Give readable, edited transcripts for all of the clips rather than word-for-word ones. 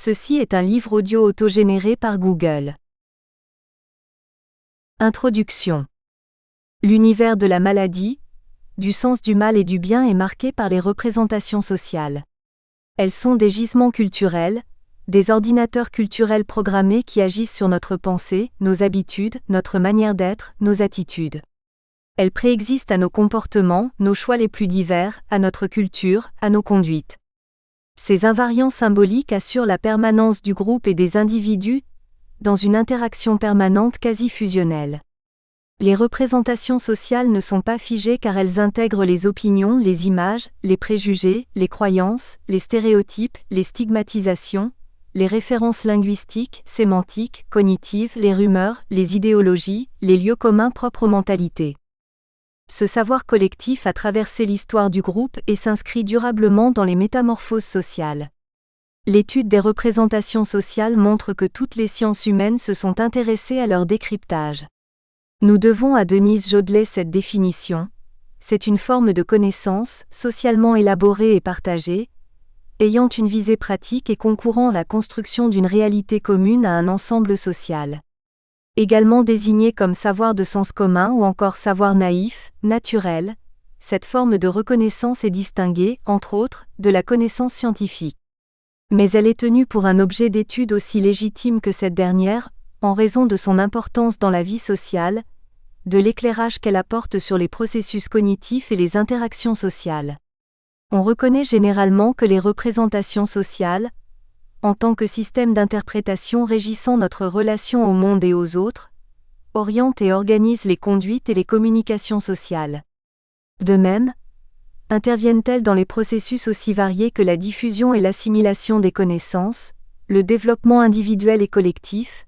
Ceci est un livre audio autogénéré par Google. Introduction. L'univers de la maladie, du sens du mal et du bien est marqué par les représentations sociales. Elles sont des gisements culturels, des ordinateurs culturels programmés qui agissent sur notre pensée, nos habitudes, notre manière d'être, nos attitudes. Elles préexistent à nos comportements, nos choix les plus divers, à notre culture, à nos conduites. Ces invariants symboliques assurent la permanence du groupe et des individus dans une interaction permanente quasi fusionnelle. Les représentations sociales ne sont pas figées car elles intègrent les opinions, les images, les préjugés, les croyances, les stéréotypes, les stigmatisations, les références linguistiques, sémantiques, cognitives, les rumeurs, les idéologies, les lieux communs propres aux mentalités. Ce savoir collectif a traversé l'histoire du groupe et s'inscrit durablement dans les métamorphoses sociales. L'étude des représentations sociales montre que toutes les sciences humaines se sont intéressées à leur décryptage. Nous devons à Denise Jodelet cette définition. C'est une forme de connaissance, socialement élaborée et partagée, ayant une visée pratique et concourant à la construction d'une réalité commune à un ensemble social. Également désignée comme savoir de sens commun ou encore savoir naïf, naturel, cette forme de reconnaissance est distinguée, entre autres, de la connaissance scientifique. Mais elle est tenue pour un objet d'étude aussi légitime que cette dernière, en raison de son importance dans la vie sociale, de l'éclairage qu'elle apporte sur les processus cognitifs et les interactions sociales. On reconnaît généralement que les représentations sociales, en tant que système d'interprétation régissant notre relation au monde et aux autres, orientent et organisent les conduites et les communications sociales. De même, interviennent-elles dans les processus aussi variés que la diffusion et l'assimilation des connaissances, le développement individuel et collectif,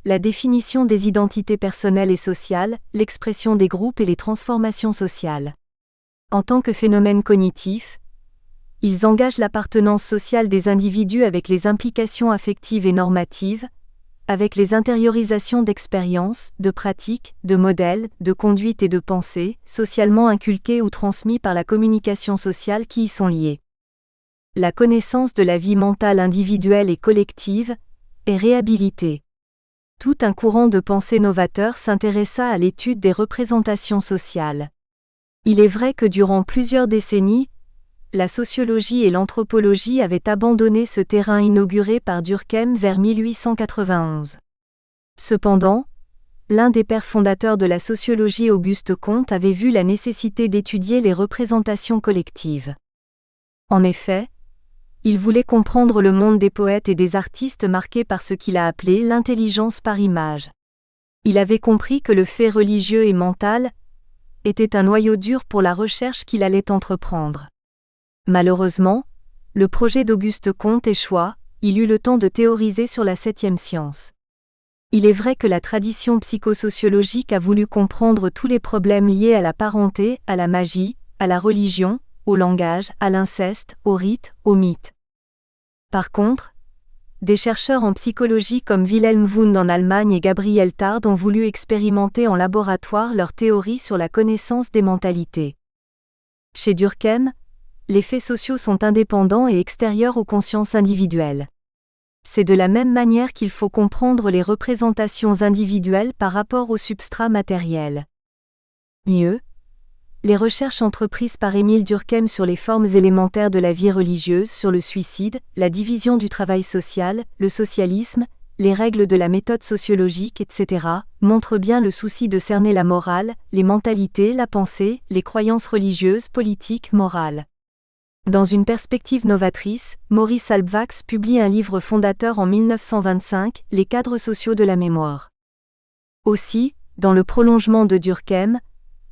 la définition des identités personnelles et sociales, l'expression des groupes et les transformations sociales. En tant que phénomène cognitif, ils engagent l'appartenance sociale des individus avec les implications affectives et normatives, avec les intériorisations d'expériences, de pratiques, de modèles, de conduites et de pensées, socialement inculqués ou transmis par la communication sociale qui y sont liés. La connaissance de la vie mentale individuelle et collective est réhabilitée. Tout un courant de pensée novateur s'intéressa à l'étude des représentations sociales. Il est vrai que durant plusieurs décennies, la sociologie et l'anthropologie avaient abandonné ce terrain inauguré par Durkheim vers 1891. Cependant, l'un des pères fondateurs de la sociologie, Auguste Comte, avait vu la nécessité d'étudier les représentations collectives. En effet, il voulait comprendre le monde des poètes et des artistes marqué par ce qu'il a appelé l'intelligence par image. Il avait compris que le fait religieux et mental était un noyau dur pour la recherche qu'il allait entreprendre. Malheureusement, le projet d'Auguste Comte échoua, il eut le temps de théoriser sur la 7e science. Il est vrai que la tradition psychosociologique a voulu comprendre tous les problèmes liés à la parenté, à la magie, à la religion, au langage, à l'inceste, au rite, au mythe. Par contre, des chercheurs en psychologie comme Wilhelm Wundt en Allemagne et Gabriel Tarde ont voulu expérimenter en laboratoire leurs théories sur la connaissance des mentalités. Chez Durkheim, les faits sociaux sont indépendants et extérieurs aux consciences individuelles. C'est de la même manière qu'il faut comprendre les représentations individuelles par rapport au substrat matériel. Mieux, les recherches entreprises par Émile Durkheim sur les formes élémentaires de la vie religieuse, sur le suicide, la division du travail social, le socialisme, les règles de la méthode sociologique, etc., montrent bien le souci de cerner la morale, les mentalités, la pensée, les croyances religieuses, politiques, morales. Dans une perspective novatrice, Maurice Halbwachs publie un livre fondateur en 1925, Les cadres sociaux de la mémoire. Aussi, dans le prolongement de Durkheim,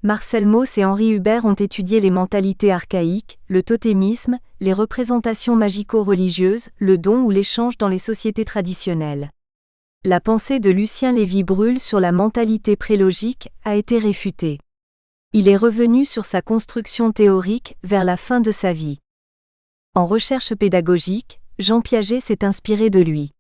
Marcel Mauss et Henri Hubert ont étudié les mentalités archaïques, le totémisme, les représentations magico-religieuses, le don ou l'échange dans les sociétés traditionnelles. La pensée de Lucien Lévy-Bruhl sur la mentalité prélogique a été réfutée. Il est revenu sur sa construction théorique vers la fin de sa vie. En recherche pédagogique, Jean Piaget s'est inspiré de lui.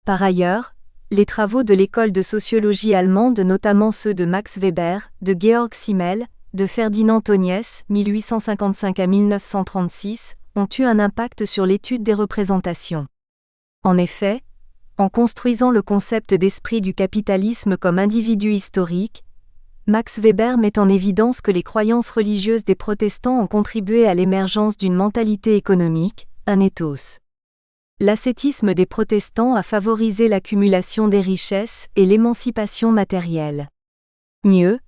Par ailleurs, les travaux de l'école de sociologie allemande, notamment ceux de Max Weber, de Georg Simmel, de Ferdinand Tönnies, 1855 à 1936, ont eu un impact sur l'étude des représentations. En effet, en construisant le concept d'esprit du capitalisme comme individu historique, Max Weber met en évidence que les croyances religieuses des protestants ont contribué à l'émergence d'une mentalité économique, un ethos. L'ascétisme des protestants a favorisé l'accumulation des richesses et l'émancipation matérielle. Mieux,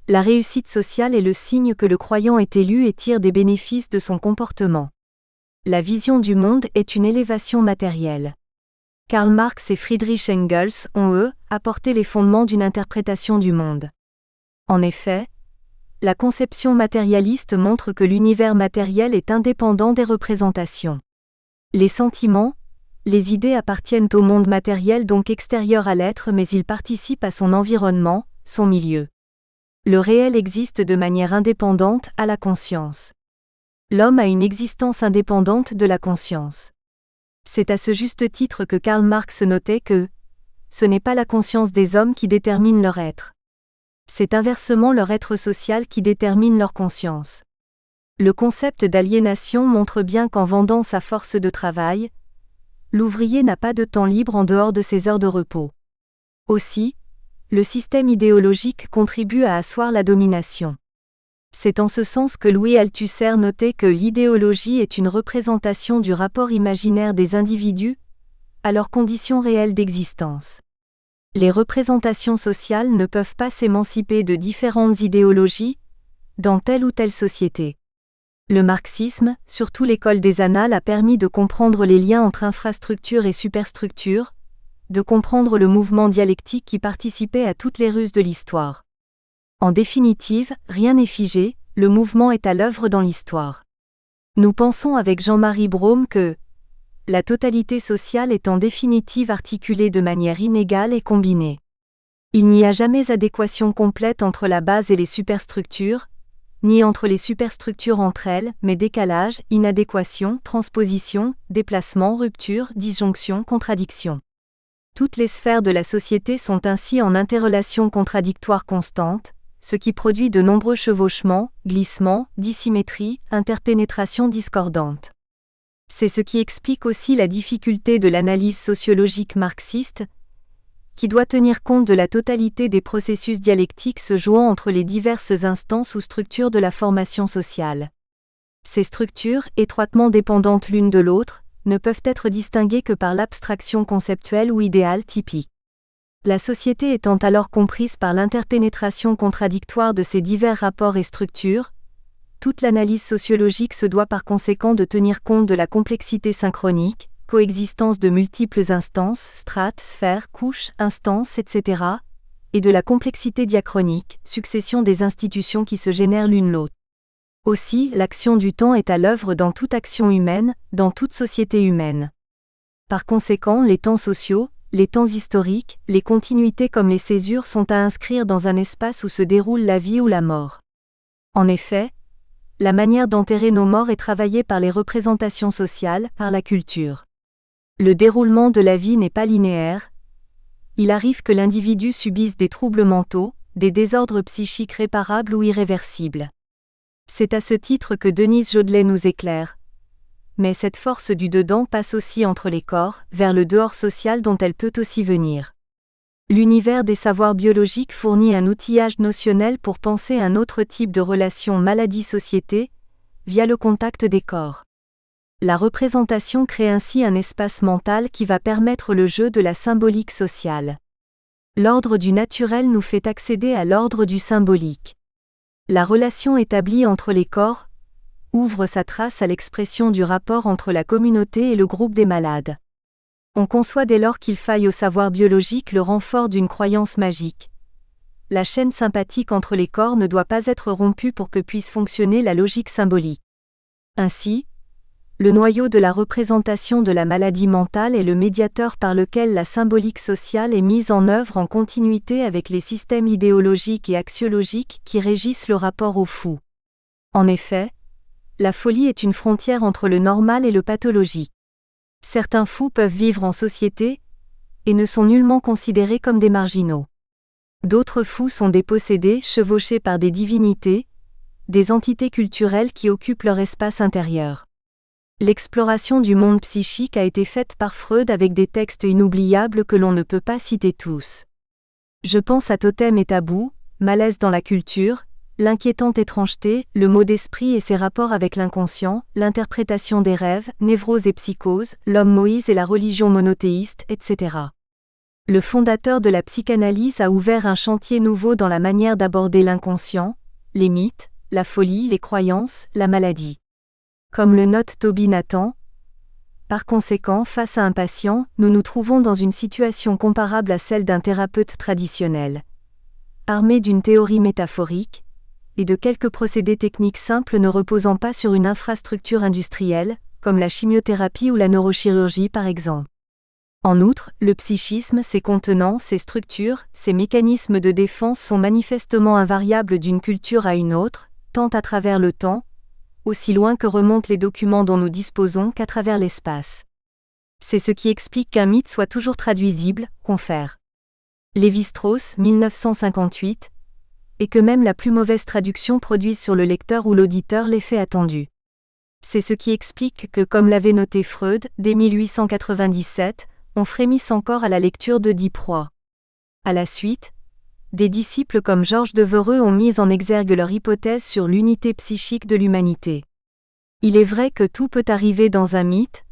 la réussite sociale est le signe que le croyant est élu et tire des bénéfices de son comportement. La vision du monde est une élévation matérielle. Karl Marx et Friedrich Engels ont, eux, apporté les fondements d'une interprétation du monde. En effet, la conception matérialiste montre que l'univers matériel est indépendant des représentations. Les sentiments, les idées appartiennent au monde matériel donc extérieur à l'être mais ils participent à son environnement, son milieu. Le réel existe de manière indépendante à la conscience. L'homme a une existence indépendante de la conscience. C'est à ce juste titre que Karl Marx notait que « ce n'est pas la conscience des hommes qui détermine leur être. C'est inversement leur être social qui détermine leur conscience. » Le concept d'aliénation montre bien qu'en vendant sa force de travail, l'ouvrier n'a pas de temps libre en dehors de ses heures de repos. Aussi, le système idéologique contribue à asseoir la domination. C'est en ce sens que Louis Althusser notait que l'idéologie est une représentation du rapport imaginaire des individus à leurs conditions réelles d'existence. Les représentations sociales ne peuvent pas s'émanciper de différentes idéologies dans telle ou telle société. Le marxisme, surtout l'école des Annales, a permis de comprendre les liens entre infrastructure et superstructure, de comprendre le mouvement dialectique qui participait à toutes les ruses de l'histoire. En définitive, rien n'est figé, le mouvement est à l'œuvre dans l'histoire. Nous pensons avec Jean-Marie Brome que la totalité sociale est en définitive articulée de manière inégale et combinée. Il n'y a jamais adéquation complète entre la base et les superstructures, ni entre les superstructures entre elles, mais décalage, inadéquation, transposition, déplacement, rupture, disjonction, contradiction. Toutes les sphères de la société sont ainsi en interrelation contradictoire constante, ce qui produit de nombreux chevauchements, glissements, dissymétries, interpénétrations discordantes. C'est ce qui explique aussi la difficulté de l'analyse sociologique marxiste, qui doit tenir compte de la totalité des processus dialectiques se jouant entre les diverses instances ou structures de la formation sociale. Ces structures, étroitement dépendantes l'une de l'autre, ne peuvent être distinguées que par l'abstraction conceptuelle ou idéale typique. La société étant alors comprise par l'interpénétration contradictoire de ces divers rapports et structures, toute l'analyse sociologique se doit par conséquent de tenir compte de la complexité synchronique, coexistence de multiples instances, strates, sphères, couches, instances, etc., et de la complexité diachronique, succession des institutions qui se génèrent l'une l'autre. Aussi, l'action du temps est à l'œuvre dans toute action humaine, dans toute société humaine. Par conséquent, les temps sociaux, les temps historiques, les continuités comme les césures sont à inscrire dans un espace où se déroule la vie ou la mort. En effet, la manière d'enterrer nos morts est travaillée par les représentations sociales, par la culture. Le déroulement de la vie n'est pas linéaire. Il arrive que l'individu subisse des troubles mentaux, des désordres psychiques réparables ou irréversibles. C'est à ce titre que Denise Jodelet nous éclaire. Mais cette force du dedans passe aussi entre les corps, vers le dehors social dont elle peut aussi venir. L'univers des savoirs biologiques fournit un outillage notionnel pour penser un autre type de relation maladie-société, via le contact des corps. La représentation crée ainsi un espace mental qui va permettre le jeu de la symbolique sociale. L'ordre du naturel nous fait accéder à l'ordre du symbolique. La relation établie entre les corps ouvre sa trace à l'expression du rapport entre la communauté et le groupe des malades. On conçoit dès lors qu'il faille au savoir biologique le renfort d'une croyance magique. La chaîne sympathique entre les corps ne doit pas être rompue pour que puisse fonctionner la logique symbolique. Ainsi, le noyau de la représentation de la maladie mentale est le médiateur par lequel la symbolique sociale est mise en œuvre en continuité avec les systèmes idéologiques et axiologiques qui régissent le rapport au fou. En effet, la folie est une frontière entre le normal et le pathologique. Certains fous peuvent vivre en société et ne sont nullement considérés comme des marginaux. D'autres fous sont des possédés chevauchés par des divinités, des entités culturelles qui occupent leur espace intérieur. L'exploration du monde psychique a été faite par Freud avec des textes inoubliables que l'on ne peut pas citer tous. Je pense à Totem et Tabou, Malaise dans la culture, L'inquiétante étrangeté, Le mot d'esprit et ses rapports avec l'inconscient, L'interprétation des rêves, Névrose et psychose, L'homme Moïse et la religion monothéiste, etc. Le fondateur de la psychanalyse a ouvert un chantier nouveau dans la manière d'aborder l'inconscient, les mythes, la folie, les croyances, la maladie. Comme le note Toby Nathan, par conséquent, face à un patient, nous nous trouvons dans une situation comparable à celle d'un thérapeute traditionnel. Armé d'une théorie métaphorique, et de quelques procédés techniques simples ne reposant pas sur une infrastructure industrielle, comme la chimiothérapie ou la neurochirurgie par exemple. En outre, le psychisme, ses contenants, ses structures, ses mécanismes de défense sont manifestement invariables d'une culture à une autre, tant à travers le temps, aussi loin que remontent les documents dont nous disposons qu'à travers l'espace. C'est ce qui explique qu'un mythe soit toujours traduisible, confère Lévi-Strauss, 1958, et que même la plus mauvaise traduction produise sur le lecteur ou l'auditeur l'effet attendu. C'est ce qui explique que, comme l'avait noté Freud, dès 1897, on frémisse encore à la lecture de Diproy. À la suite, des disciples comme Georges Devereux ont mis en exergue leur hypothèse sur l'unité psychique de l'humanité. Il est vrai que tout peut arriver dans un mythe.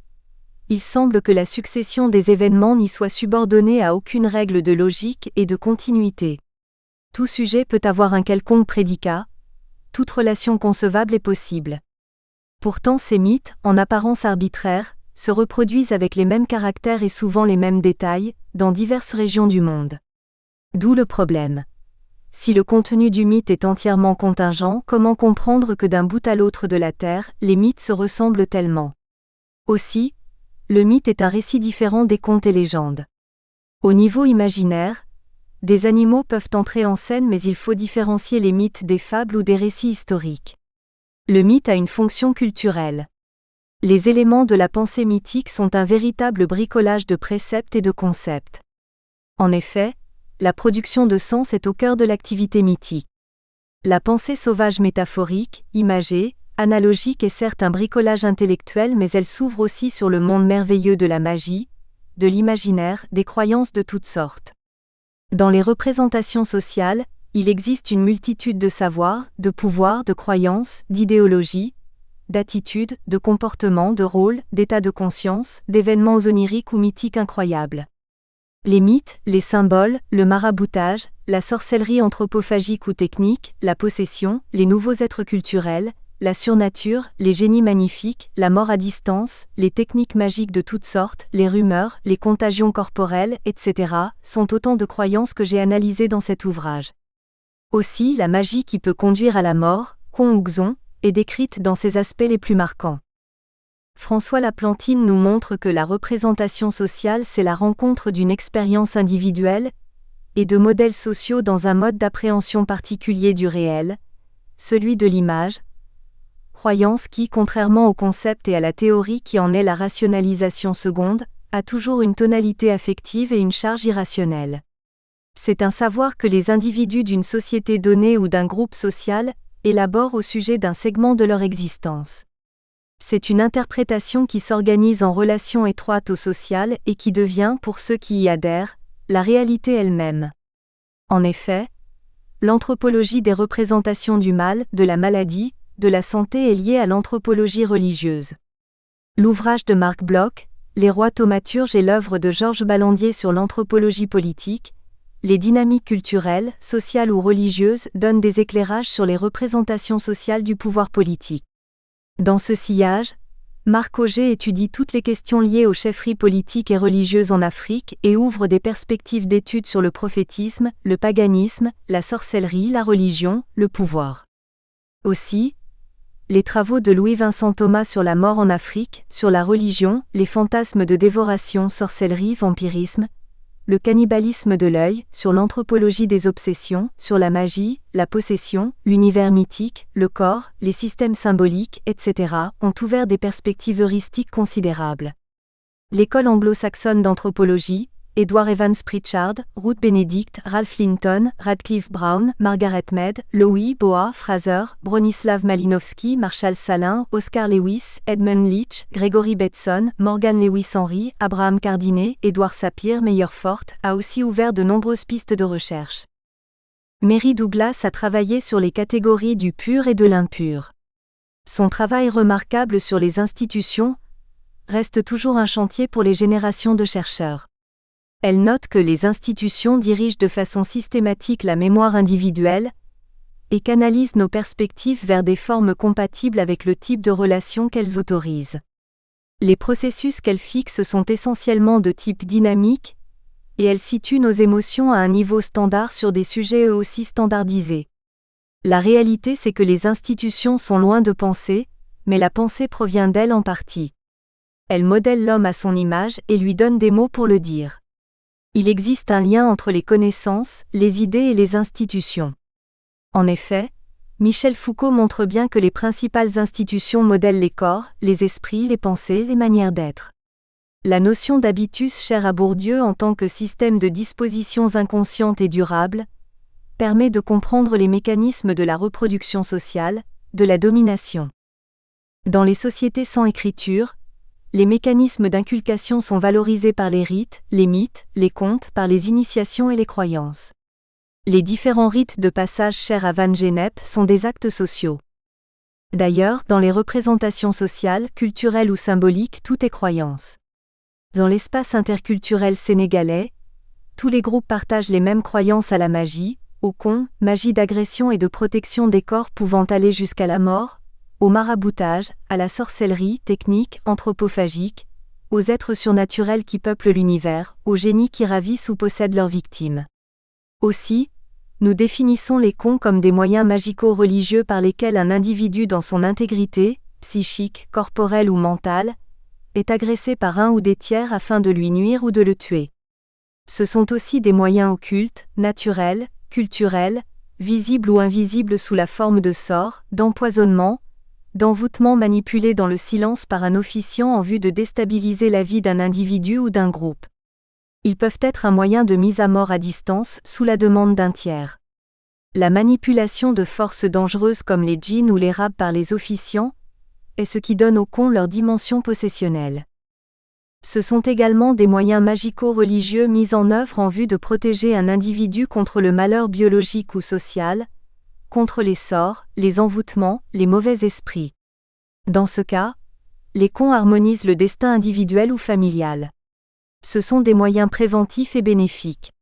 Il semble que la succession des événements n'y soit subordonnée à aucune règle de logique et de continuité. Tout sujet peut avoir un quelconque prédicat, toute relation concevable est possible. Pourtant ces mythes, en apparence arbitraires, se reproduisent avec les mêmes caractères et souvent les mêmes détails, dans diverses régions du monde. D'où le problème. Si le contenu du mythe est entièrement contingent, comment comprendre que d'un bout à l'autre de la Terre, les mythes se ressemblent tellement? Aussi, le mythe est un récit différent des contes et légendes. Au niveau imaginaire, des animaux peuvent entrer en scène mais il faut différencier les mythes des fables ou des récits historiques. Le mythe a une fonction culturelle. Les éléments de la pensée mythique sont un véritable bricolage de préceptes et de concepts. En effet, la production de sens est au cœur de l'activité mythique. La pensée sauvage métaphorique, imagée, analogique est certes un bricolage intellectuel mais elle s'ouvre aussi sur le monde merveilleux de la magie, de l'imaginaire, des croyances de toutes sortes. Dans les représentations sociales, il existe une multitude de savoirs, de pouvoirs, de croyances, d'idéologies, d'attitudes, de comportements, de rôles, d'états de conscience, d'événements oniriques ou mythiques incroyables. Les mythes, les symboles, le maraboutage, la sorcellerie anthropophagique ou technique, la possession, les nouveaux êtres culturels, la surnature, les génies magnifiques, la mort à distance, les techniques magiques de toutes sortes, les rumeurs, les contagions corporelles, etc., sont autant de croyances que j'ai analysées dans cet ouvrage. Aussi, la magie qui peut conduire à la mort, con ou xon, est décrite dans ses aspects les plus marquants. François Laplantine nous montre que la représentation sociale c'est la rencontre d'une expérience individuelle et de modèles sociaux dans un mode d'appréhension particulier du réel, celui de l'image, croyance qui, contrairement au concept et à la théorie qui en est la rationalisation seconde, a toujours une tonalité affective et une charge irrationnelle. C'est un savoir que les individus d'une société donnée ou d'un groupe social élaborent au sujet d'un segment de leur existence. C'est une interprétation qui s'organise en relation étroite au social et qui devient, pour ceux qui y adhèrent, la réalité elle-même. En effet, l'anthropologie des représentations du mal, de la maladie, de la santé est liée à l'anthropologie religieuse. L'ouvrage de Marc Bloch, Les rois thaumaturges et l'œuvre de Georges Ballandier sur l'anthropologie politique, les dynamiques culturelles, sociales ou religieuses donnent des éclairages sur les représentations sociales du pouvoir politique. Dans ce sillage, Marc Auger étudie toutes les questions liées aux chefferies politiques et religieuses en Afrique et ouvre des perspectives d'études sur le prophétisme, le paganisme, la sorcellerie, la religion, le pouvoir. Aussi, les travaux de Louis-Vincent Thomas sur la mort en Afrique, sur la religion, les fantasmes de dévoration, sorcellerie, vampirisme, le cannibalisme de l'œil, sur l'anthropologie des obsessions, sur la magie, la possession, l'univers mythique, le corps, les systèmes symboliques, etc., ont ouvert des perspectives heuristiques considérables. L'école anglo-saxonne d'anthropologie, Edward Evans Pritchard, Ruth Benedict, Ralph Linton, Radcliffe Brown, Margaret Mead, Louis Boa Fraser, Bronislaw Malinowski, Marshall Salin, Oscar Lewis, Edmund Leach, Gregory Bateson, Morgan Lewis Henry, Abraham Cardinet, Edward Sapir Meyerfort a aussi ouvert de nombreuses pistes de recherche. Mary Douglas a travaillé sur les catégories du pur et de l'impur. Son travail remarquable sur les institutions reste toujours un chantier pour les générations de chercheurs. Elle note que les institutions dirigent de façon systématique la mémoire individuelle et canalisent nos perspectives vers des formes compatibles avec le type de relation qu'elles autorisent. Les processus qu'elles fixent sont essentiellement de type dynamique et elles situent nos émotions à un niveau standard sur des sujets eux aussi standardisés. La réalité, c'est que les institutions sont loin de penser, mais la pensée provient d'elles en partie. Elles modèlent l'homme à son image et lui donnent des mots pour le dire. Il existe un lien entre les connaissances, les idées et les institutions. En effet, Michel Foucault montre bien que les principales institutions modèlent les corps, les esprits, les pensées, les manières d'être. La notion d'habitus chère à Bourdieu en tant que système de dispositions inconscientes et durables permet de comprendre les mécanismes de la reproduction sociale, de la domination. Dans les sociétés sans écriture, les mécanismes d'inculcation sont valorisés par les rites, les mythes, les contes, par les initiations et les croyances. Les différents rites de passage chers à Van Gennep sont des actes sociaux. D'ailleurs, dans les représentations sociales, culturelles ou symboliques, tout est croyance. Dans l'espace interculturel sénégalais, tous les groupes partagent les mêmes croyances à la magie, au con, magie d'agression et de protection des corps pouvant aller jusqu'à la mort, au maraboutage, à la sorcellerie, technique, anthropophagique, aux êtres surnaturels qui peuplent l'univers, aux génies qui ravissent ou possèdent leurs victimes. Aussi, nous définissons les cons comme des moyens magico-religieux par lesquels un individu dans son intégrité, psychique, corporelle ou mentale, est agressé par un ou des tiers afin de lui nuire ou de le tuer. Ce sont aussi des moyens occultes, naturels, culturels, visibles ou invisibles sous la forme de sorts, d'empoisonnement, d'envoûtement manipulés dans le silence par un officiant en vue de déstabiliser la vie d'un individu ou d'un groupe. Ils peuvent être un moyen de mise à mort à distance, sous la demande d'un tiers. La manipulation de forces dangereuses comme les djinns ou les rabs par les officiants est ce qui donne aux cons leur dimension possessionnelle. Ce sont également des moyens magico-religieux mis en œuvre en vue de protéger un individu contre le malheur biologique ou social, contre les sorts, les envoûtements, les mauvais esprits. Dans ce cas, les cons harmonisent le destin individuel ou familial. Ce sont des moyens préventifs et bénéfiques.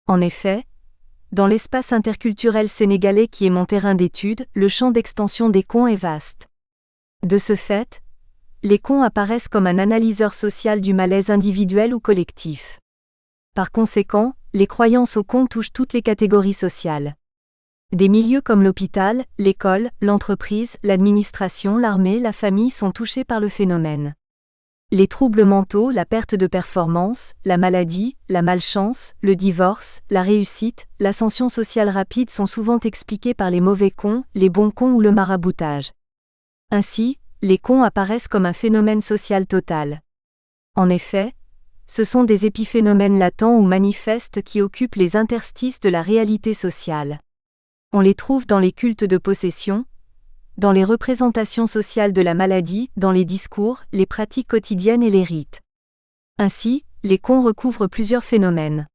En effet, dans l'espace interculturel sénégalais qui est mon terrain d'étude, le champ d'extension des cons est vaste. De ce fait, les cons apparaissent comme un analyseur social du malaise individuel ou collectif. Par conséquent, les croyances aux cons touchent toutes les catégories sociales. Des milieux comme l'hôpital, l'école, l'entreprise, l'administration, l'armée, la famille sont touchés par le phénomène. Les troubles mentaux, la perte de performance, la maladie, la malchance, le divorce, la réussite, l'ascension sociale rapide sont souvent expliqués par les mauvais cons, les bons cons ou le maraboutage. Ainsi, les cons apparaissent comme un phénomène social total. En effet, ce sont des épiphénomènes latents ou manifestes qui occupent les interstices de la réalité sociale. On les trouve dans les cultes de possession, dans les représentations sociales de la maladie, dans les discours, les pratiques quotidiennes et les rites. Ainsi, les cons recouvrent plusieurs phénomènes.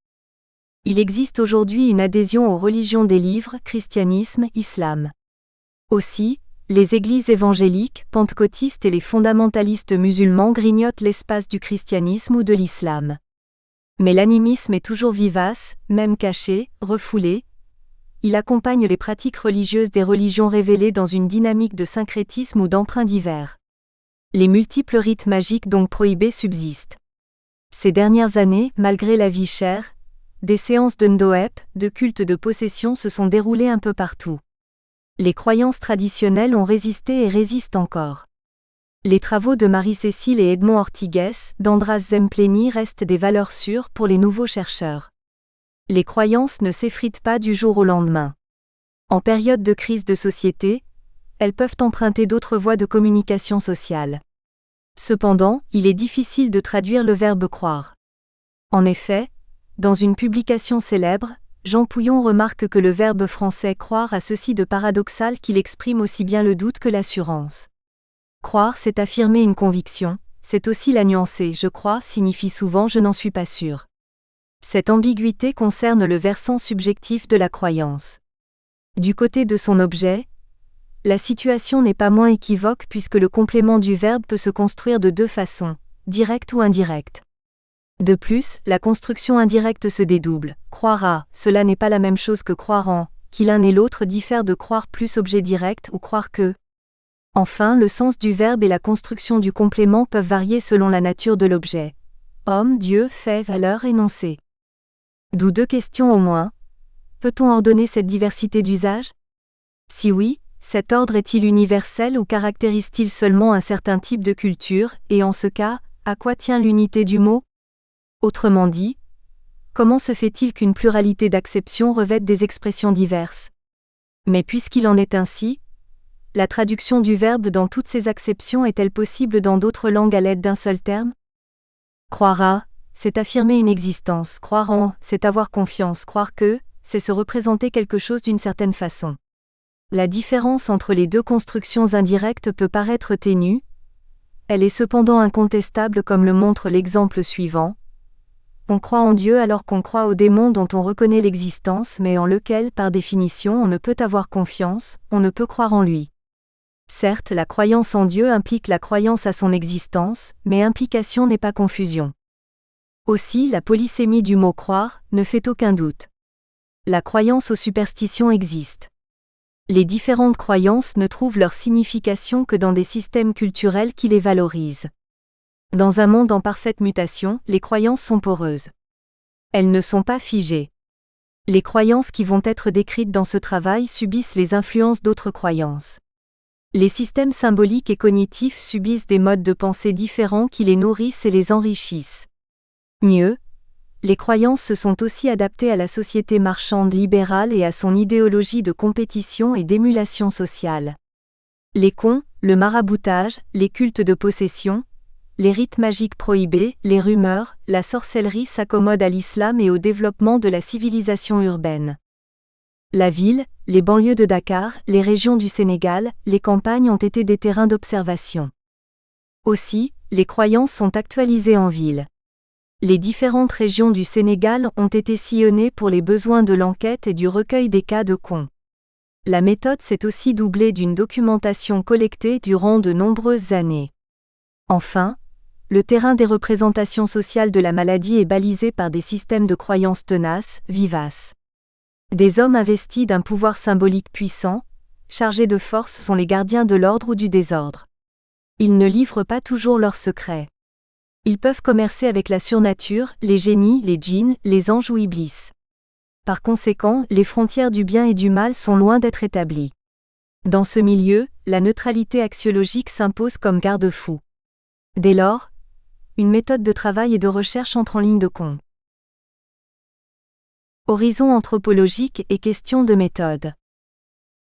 Il existe aujourd'hui une adhésion aux religions des livres, christianisme, islam. Aussi, les églises évangéliques, pentecôtistes et les fondamentalistes musulmans grignotent l'espace du christianisme ou de l'islam. Mais l'animisme est toujours vivace, même caché, refoulé. Il accompagne les pratiques religieuses des religions révélées dans une dynamique de syncrétisme ou d'emprunts divers. Les multiples rites magiques donc prohibés subsistent. Ces dernières années, malgré la vie chère, des séances de ndoep, de culte de possession se sont déroulées un peu partout. Les croyances traditionnelles ont résisté et résistent encore. Les travaux de Marie-Cécile et Edmond Ortigues, d'Andras Zempleni restent des valeurs sûres pour les nouveaux chercheurs. Les croyances ne s'effritent pas du jour au lendemain. En période de crise de société, elles peuvent emprunter d'autres voies de communication sociale. Cependant, il est difficile de traduire le verbe croire. En effet, dans une publication célèbre, Jean Pouillon remarque que le verbe français croire a ceci de paradoxal qu'il exprime aussi bien le doute que l'assurance. Croire, c'est affirmer une conviction, c'est aussi la nuancer. Je crois signifie souvent je n'en suis pas sûr. Cette ambiguïté concerne le versant subjectif de la croyance. Du côté de son objet, la situation n'est pas moins équivoque puisque le complément du verbe peut se construire de deux façons, directe ou indirecte. De plus, la construction indirecte se dédouble. Croire à, cela n'est pas la même chose que croire en, qui l'un et l'autre diffèrent de croire plus objet direct ou croire que. Enfin, le sens du verbe et la construction du complément peuvent varier selon la nature de l'objet. Homme, Dieu, fait, valeur, énoncé. D'où deux questions au moins. Peut-on ordonner cette diversité d'usages ? Si oui, cet ordre est-il universel ou caractérise-t-il seulement un certain type de culture, et en ce cas, à quoi tient l'unité du mot ? Autrement dit, comment se fait-il qu'une pluralité d'acceptions revête des expressions diverses ? Mais puisqu'il en est ainsi, la traduction du verbe dans toutes ces acceptions est-elle possible dans d'autres langues à l'aide d'un seul terme ? Croire à, c'est affirmer une existence. Croire en, c'est avoir confiance. Croire que, c'est se représenter quelque chose d'une certaine façon. La différence entre les deux constructions indirectes peut paraître ténue. Elle est cependant incontestable comme le montre l'exemple suivant. On croit en Dieu alors qu'on croit au démon dont on reconnaît l'existence mais en lequel, par définition, on ne peut avoir confiance, on ne peut croire en lui. Certes, la croyance en Dieu implique la croyance à son existence, mais implication n'est pas confusion. Aussi, la polysémie du mot croire ne fait aucun doute. La croyance aux superstitions existe. Les différentes croyances ne trouvent leur signification que dans des systèmes culturels qui les valorisent. Dans un monde en parfaite mutation, les croyances sont poreuses. Elles ne sont pas figées. Les croyances qui vont être décrites dans ce travail subissent les influences d'autres croyances. Les systèmes symboliques et cognitifs subissent des modes de pensée différents qui les nourrissent et les enrichissent. Mieux, les croyances se sont aussi adaptées à la société marchande libérale et à son idéologie de compétition et d'émulation sociale. Les cons, le maraboutage, les cultes de possession, les rites magiques prohibés, les rumeurs, la sorcellerie s'accommodent à l'islam et au développement de la civilisation urbaine. La ville, les banlieues de Dakar, les régions du Sénégal, les campagnes ont été des terrains d'observation. Aussi, les croyances sont actualisées en ville. Les différentes régions du Sénégal ont été sillonnées pour les besoins de l'enquête et du recueil des cas de cons. La méthode s'est aussi doublée d'une documentation collectée durant de nombreuses années. Enfin, le terrain des représentations sociales de la maladie est balisé par des systèmes de croyances tenaces, vivaces. Des hommes investis d'un pouvoir symbolique puissant, chargés de force sont les gardiens de l'ordre ou du désordre. Ils ne livrent pas toujours leurs secrets. Ils peuvent commercer avec la surnature, les génies, les djinns, les anges ou iblis. Par conséquent, les frontières du bien et du mal sont loin d'être établies. Dans ce milieu, la neutralité axiologique s'impose comme garde-fou. Dès lors, une méthode de travail et de recherche entre en ligne de compte. Horizon anthropologique et question de méthode.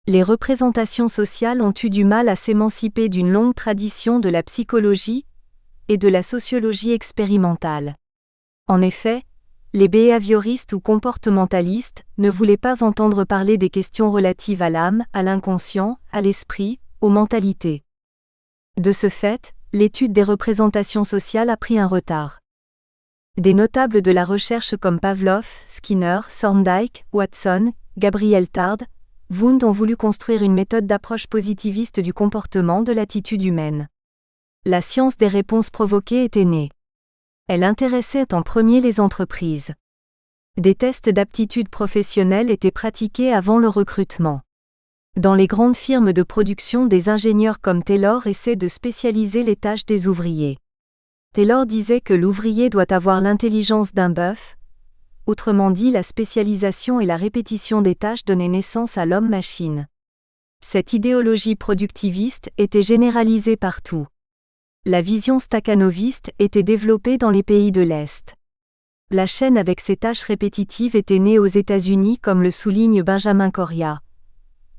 Les représentations sociales ont eu du mal à s'émanciper d'une longue tradition de la psychologie et de la sociologie expérimentale. En effet, les behavioristes ou comportementalistes ne voulaient pas entendre parler des questions relatives à l'âme, à l'inconscient, à l'esprit, aux mentalités. De ce fait, l'étude des représentations sociales a pris un retard. Des notables de la recherche comme Pavlov, Skinner, Thorndike, Watson, Gabriel Tard, Wundt ont voulu construire une méthode d'approche positiviste du comportement de l'attitude humaine. La science des réponses provoquées était née. Elle intéressait en premier les entreprises. Des tests d'aptitude professionnelle étaient pratiqués avant le recrutement. Dans les grandes firmes de production, des ingénieurs comme Taylor essaient de spécialiser les tâches des ouvriers. Taylor disait que l'ouvrier doit avoir l'intelligence d'un bœuf. Autrement dit, la spécialisation et la répétition des tâches donnaient naissance à l'homme-machine. Cette idéologie productiviste était généralisée partout. La vision stakhanoviste était développée dans les pays de l'Est. La chaîne avec ses tâches répétitives était née aux États-Unis comme le souligne Benjamin Correa.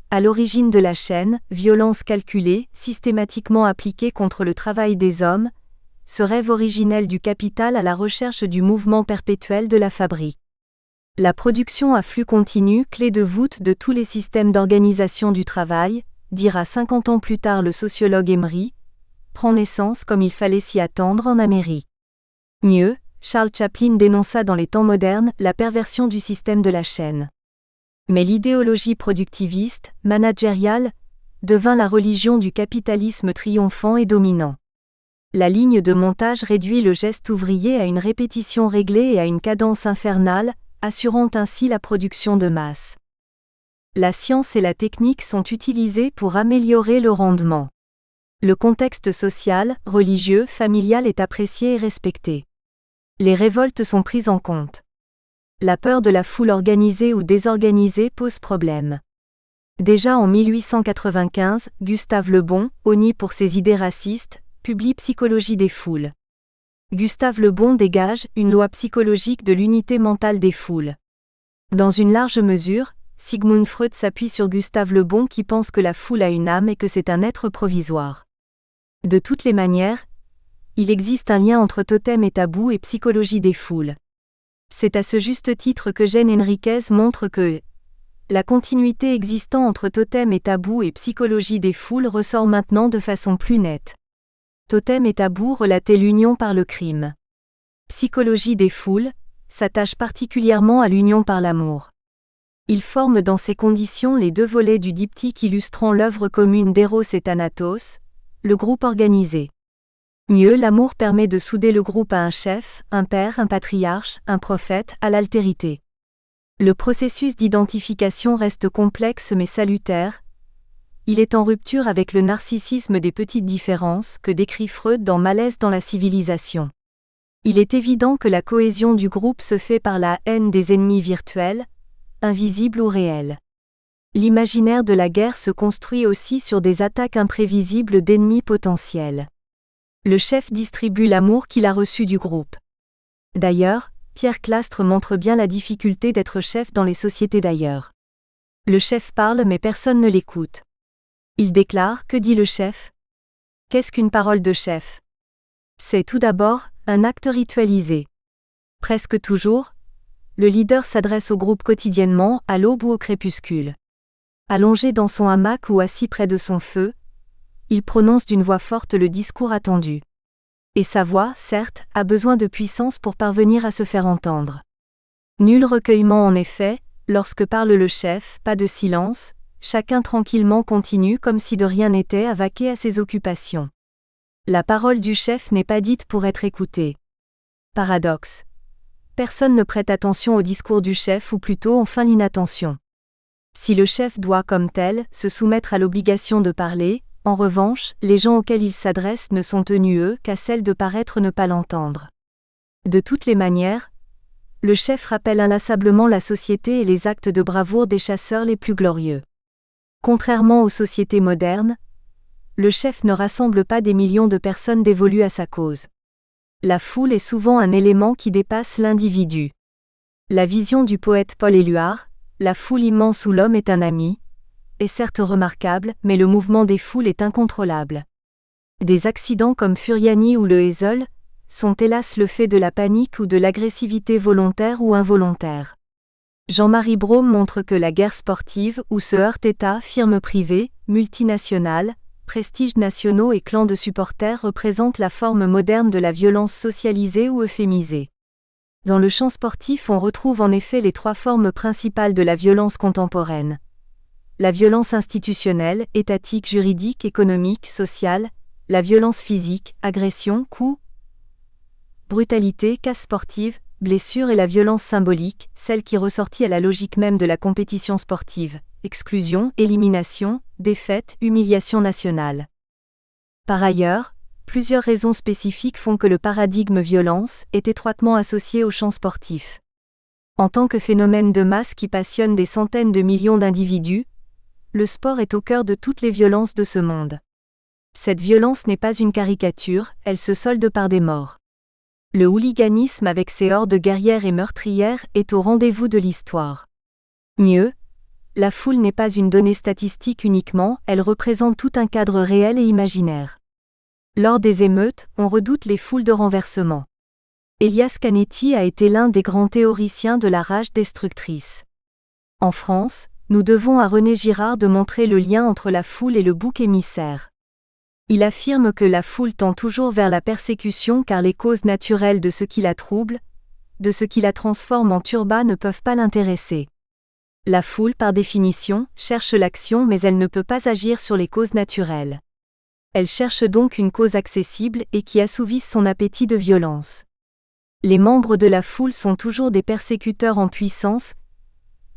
À l'origine de la chaîne, violence calculée, systématiquement appliquée contre le travail des hommes, ce rêve originel du capital à la recherche du mouvement perpétuel de la fabrique. La production à flux continu, clé de voûte de tous les systèmes d'organisation du travail, dira 50 ans plus tard le sociologue Emery, prend naissance comme il fallait s'y attendre en Amérique. Mieux, Charles Chaplin dénonça dans les temps modernes la perversion du système de la chaîne. Mais l'idéologie productiviste, managériale, devint la religion du capitalisme triomphant et dominant. La ligne de montage réduit le geste ouvrier à une répétition réglée et à une cadence infernale, assurant ainsi la production de masse. La science et la technique sont utilisées pour améliorer le rendement. Le contexte social, religieux, familial est apprécié et respecté. Les révoltes sont prises en compte. La peur de la foule organisée ou désorganisée pose problème. Déjà en 1895, Gustave Le Bon, honni pour ses idées racistes, publie Psychologie des foules. Gustave Le Bon dégage une loi psychologique de l'unité mentale des foules. Dans une large mesure, Sigmund Freud s'appuie sur Gustave Le Bon qui pense que la foule a une âme et que c'est un être provisoire. De toutes les manières, il existe un lien entre totem et tabou et psychologie des foules. C'est à ce juste titre que Jean Henriquez montre que la continuité existant entre totem et tabou et psychologie des foules ressort maintenant de façon plus nette. Totem et tabou relataient l'union par le crime. Psychologie des foules s'attache particulièrement à l'union par l'amour. Il forme dans ces conditions les deux volets du diptyque illustrant l'œuvre commune d'Eros et Thanatos, le groupe organisé. Mieux, l'amour permet de souder le groupe à un chef, un père, un patriarche, un prophète, à l'altérité. Le processus d'identification reste complexe mais salutaire. Il est en rupture avec le narcissisme des petites différences que décrit Freud dans Malaise dans la civilisation. Il est évident que la cohésion du groupe se fait par la haine des ennemis virtuels, invisibles ou réels. L'imaginaire de la guerre se construit aussi sur des attaques imprévisibles d'ennemis potentiels. Le chef distribue l'amour qu'il a reçu du groupe. D'ailleurs, Pierre Clastre montre bien la difficulté d'être chef dans les sociétés d'ailleurs. Le chef parle mais personne ne l'écoute. Il déclare: que dit le chef ? Qu'est-ce qu'une parole de chef ? C'est tout d'abord un acte ritualisé. Presque toujours, le leader s'adresse au groupe quotidiennement, à l'aube ou au crépuscule. Allongé dans son hamac ou assis près de son feu, il prononce d'une voix forte le discours attendu. Et sa voix, certes, a besoin de puissance pour parvenir à se faire entendre. Nul recueillement en effet, lorsque parle le chef, pas de silence, chacun tranquillement continue comme si de rien n'était à vaquer à ses occupations. La parole du chef n'est pas dite pour être écoutée. Paradoxe. Personne ne prête attention au discours du chef ou plutôt en feint l'inattention. Si le chef doit, comme tel, se soumettre à l'obligation de parler, en revanche, les gens auxquels il s'adresse ne sont tenus eux qu'à celle de paraître ne pas l'entendre. De toutes les manières, le chef rappelle inlassablement la société et les actes de bravoure des chasseurs les plus glorieux. Contrairement aux sociétés modernes, le chef ne rassemble pas des millions de personnes dévolues à sa cause. La foule est souvent un élément qui dépasse l'individu. La vision du poète Paul Éluard, la foule immense où l'homme est un ami, est certes remarquable, mais le mouvement des foules est incontrôlable. Des accidents comme Furiani ou le Heysel sont hélas le fait de la panique ou de l'agressivité volontaire ou involontaire. Jean-Marie Brome montre que la guerre sportive où se heurtent États, firmes privées, multinationales, prestiges nationaux et clans de supporters représentent la forme moderne de la violence socialisée ou euphémisée. Dans le champ sportif, on retrouve en effet les trois formes principales de la violence contemporaine. La violence institutionnelle, étatique, juridique, économique, sociale, la violence physique, agression, coup, brutalité, casse sportive, blessure et la violence symbolique, celle qui ressortit à la logique même de la compétition sportive, exclusion, élimination, défaite, humiliation nationale. Par ailleurs, plusieurs raisons spécifiques font que le paradigme violence est étroitement associé au champ sportif. En tant que phénomène de masse qui passionne des centaines de millions d'individus, le sport est au cœur de toutes les violences de ce monde. Cette violence n'est pas une caricature, elle se solde par des morts. Le hooliganisme avec ses hordes guerrières et meurtrières est au rendez-vous de l'histoire. Mieux, la foule n'est pas une donnée statistique uniquement, elle représente tout un cadre réel et imaginaire. Lors des émeutes, on redoute les foules de renversement. Elias Canetti a été l'un des grands théoriciens de la rage destructrice. En France, nous devons à René Girard de montrer le lien entre la foule et le bouc émissaire. Il affirme que la foule tend toujours vers la persécution car les causes naturelles de ce qui la trouble, de ce qui la transforme en turba ne peuvent pas l'intéresser. La foule, par définition, cherche l'action mais elle ne peut pas agir sur les causes naturelles. Elle cherche donc une cause accessible et qui assouvisse son appétit de violence. Les membres de la foule sont toujours des persécuteurs en puissance,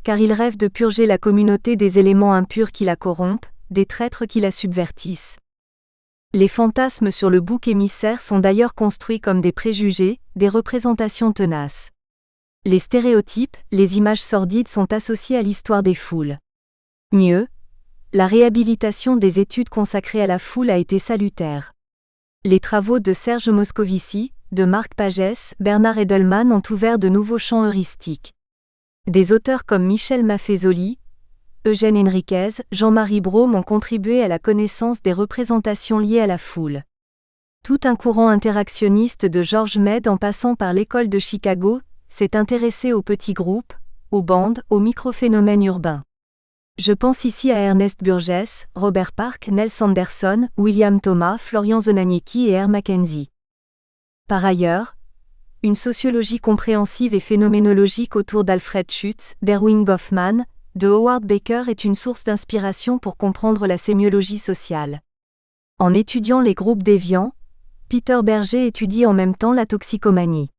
car ils rêvent de purger la communauté des éléments impurs qui la corrompent, des traîtres qui la subvertissent. Les fantasmes sur le bouc émissaire sont d'ailleurs construits comme des préjugés, des représentations tenaces. Les stéréotypes, les images sordides sont associées à l'histoire des foules. Mieux, la réhabilitation des études consacrées à la foule a été salutaire. Les travaux de Serge Moscovici, de Marc Pagès, Bernard Edelman ont ouvert de nouveaux champs heuristiques. Des auteurs comme Michel Maffezoli, Eugène Henriquez, Jean-Marie Brome ont contribué à la connaissance des représentations liées à la foule. Tout un courant interactionniste de George Mead en passant par l'école de Chicago s'est intéressé aux petits groupes, aux bandes, aux microphénomènes urbains. Je pense ici à Ernest Burgess, Robert Park, Nels Anderson, William Thomas, Florian Zonaniecki et R. Mackenzie. Par ailleurs, une sociologie compréhensive et phénoménologique autour d'Alfred Schutz, d'Erwin Goffman, de Howard Baker est une source d'inspiration pour comprendre la sémiologie sociale. En étudiant les groupes déviants, Peter Berger étudie en même temps la toxicomanie.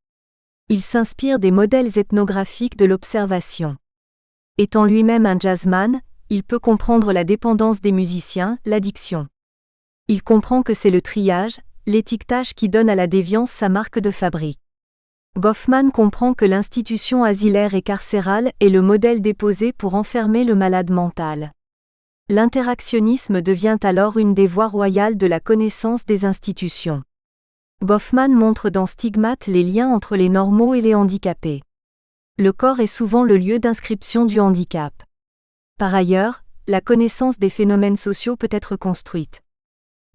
Il s'inspire des modèles ethnographiques de l'observation. Étant lui-même un jazzman, il peut comprendre la dépendance des musiciens, l'addiction. Il comprend que c'est le triage, l'étiquetage qui donne à la déviance sa marque de fabrique. Goffman comprend que l'institution asilaire et carcérale est le modèle déposé pour enfermer le malade mental. L'interactionnisme devient alors une des voies royales de la connaissance des institutions. Goffman montre dans Stigmate les liens entre les normaux et les handicapés. Le corps est souvent le lieu d'inscription du handicap. Par ailleurs, la connaissance des phénomènes sociaux peut être construite.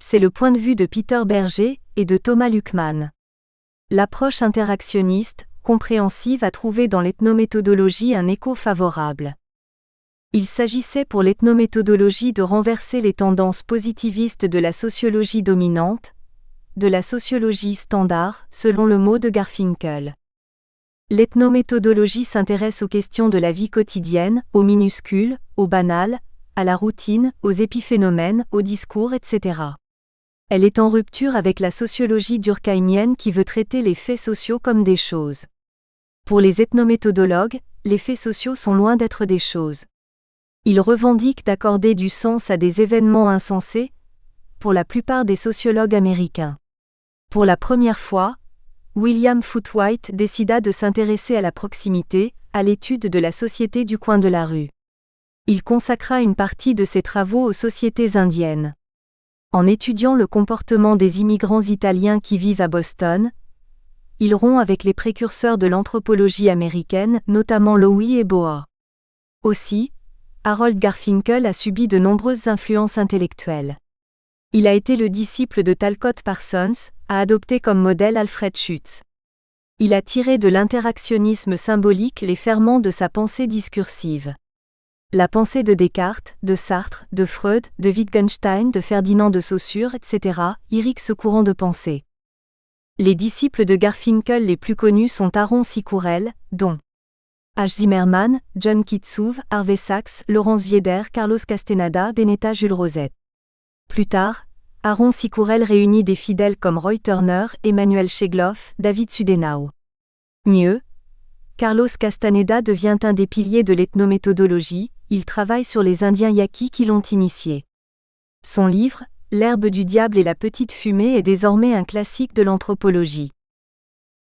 C'est le point de vue de Peter Berger et de Thomas Luckmann. L'approche interactionniste, compréhensive a trouvé dans l'ethnométhodologie un écho favorable. Il s'agissait pour l'ethnométhodologie de renverser les tendances positivistes de la sociologie dominante, de la sociologie standard, selon le mot de Garfinkel. L'ethnométhodologie s'intéresse aux questions de la vie quotidienne, aux minuscules, au banal, à la routine, aux épiphénomènes, aux discours, etc. Elle est en rupture avec la sociologie durkheimienne qui veut traiter les faits sociaux comme des choses. Pour les ethnométhodologues, les faits sociaux sont loin d'être des choses. Ils revendiquent d'accorder du sens à des événements insensés, pour la plupart des sociologues américains. Pour la première fois, William Foote White décida de s'intéresser à la proximité, à l'étude de la société du coin de la rue. Il consacra une partie de ses travaux aux sociétés indiennes. En étudiant le comportement des immigrants italiens qui vivent à Boston, il rompt avec les précurseurs de l'anthropologie américaine, notamment Lowy et Boa. Aussi, Harold Garfinkel a subi de nombreuses influences intellectuelles. Il a été le disciple de Talcott Parsons, a adopté comme modèle Alfred Schutz. Il a tiré de l'interactionnisme symbolique les ferments de sa pensée discursive. La pensée de Descartes, de Sartre, de Freud, de Wittgenstein, de Ferdinand de Saussure, etc., irrigue ce courant de pensée. Les disciples de Garfinkel les plus connus sont Aaron Sicurel, dont H. Zimmerman, John Kitsuv, Harvey Sachs, Laurence Vieder, Carlos Castaneda, Benetta Jules Rosette. Plus tard, Aaron Sicurel réunit des fidèles comme Roy Turner, Emmanuel Chegloff, David Sudenau. Mieux, Carlos Castaneda devient un des piliers de l'ethnométhodologie, il travaille sur les Indiens Yaquis qui l'ont initié. Son livre, L'herbe du diable et la petite fumée est désormais un classique de l'anthropologie.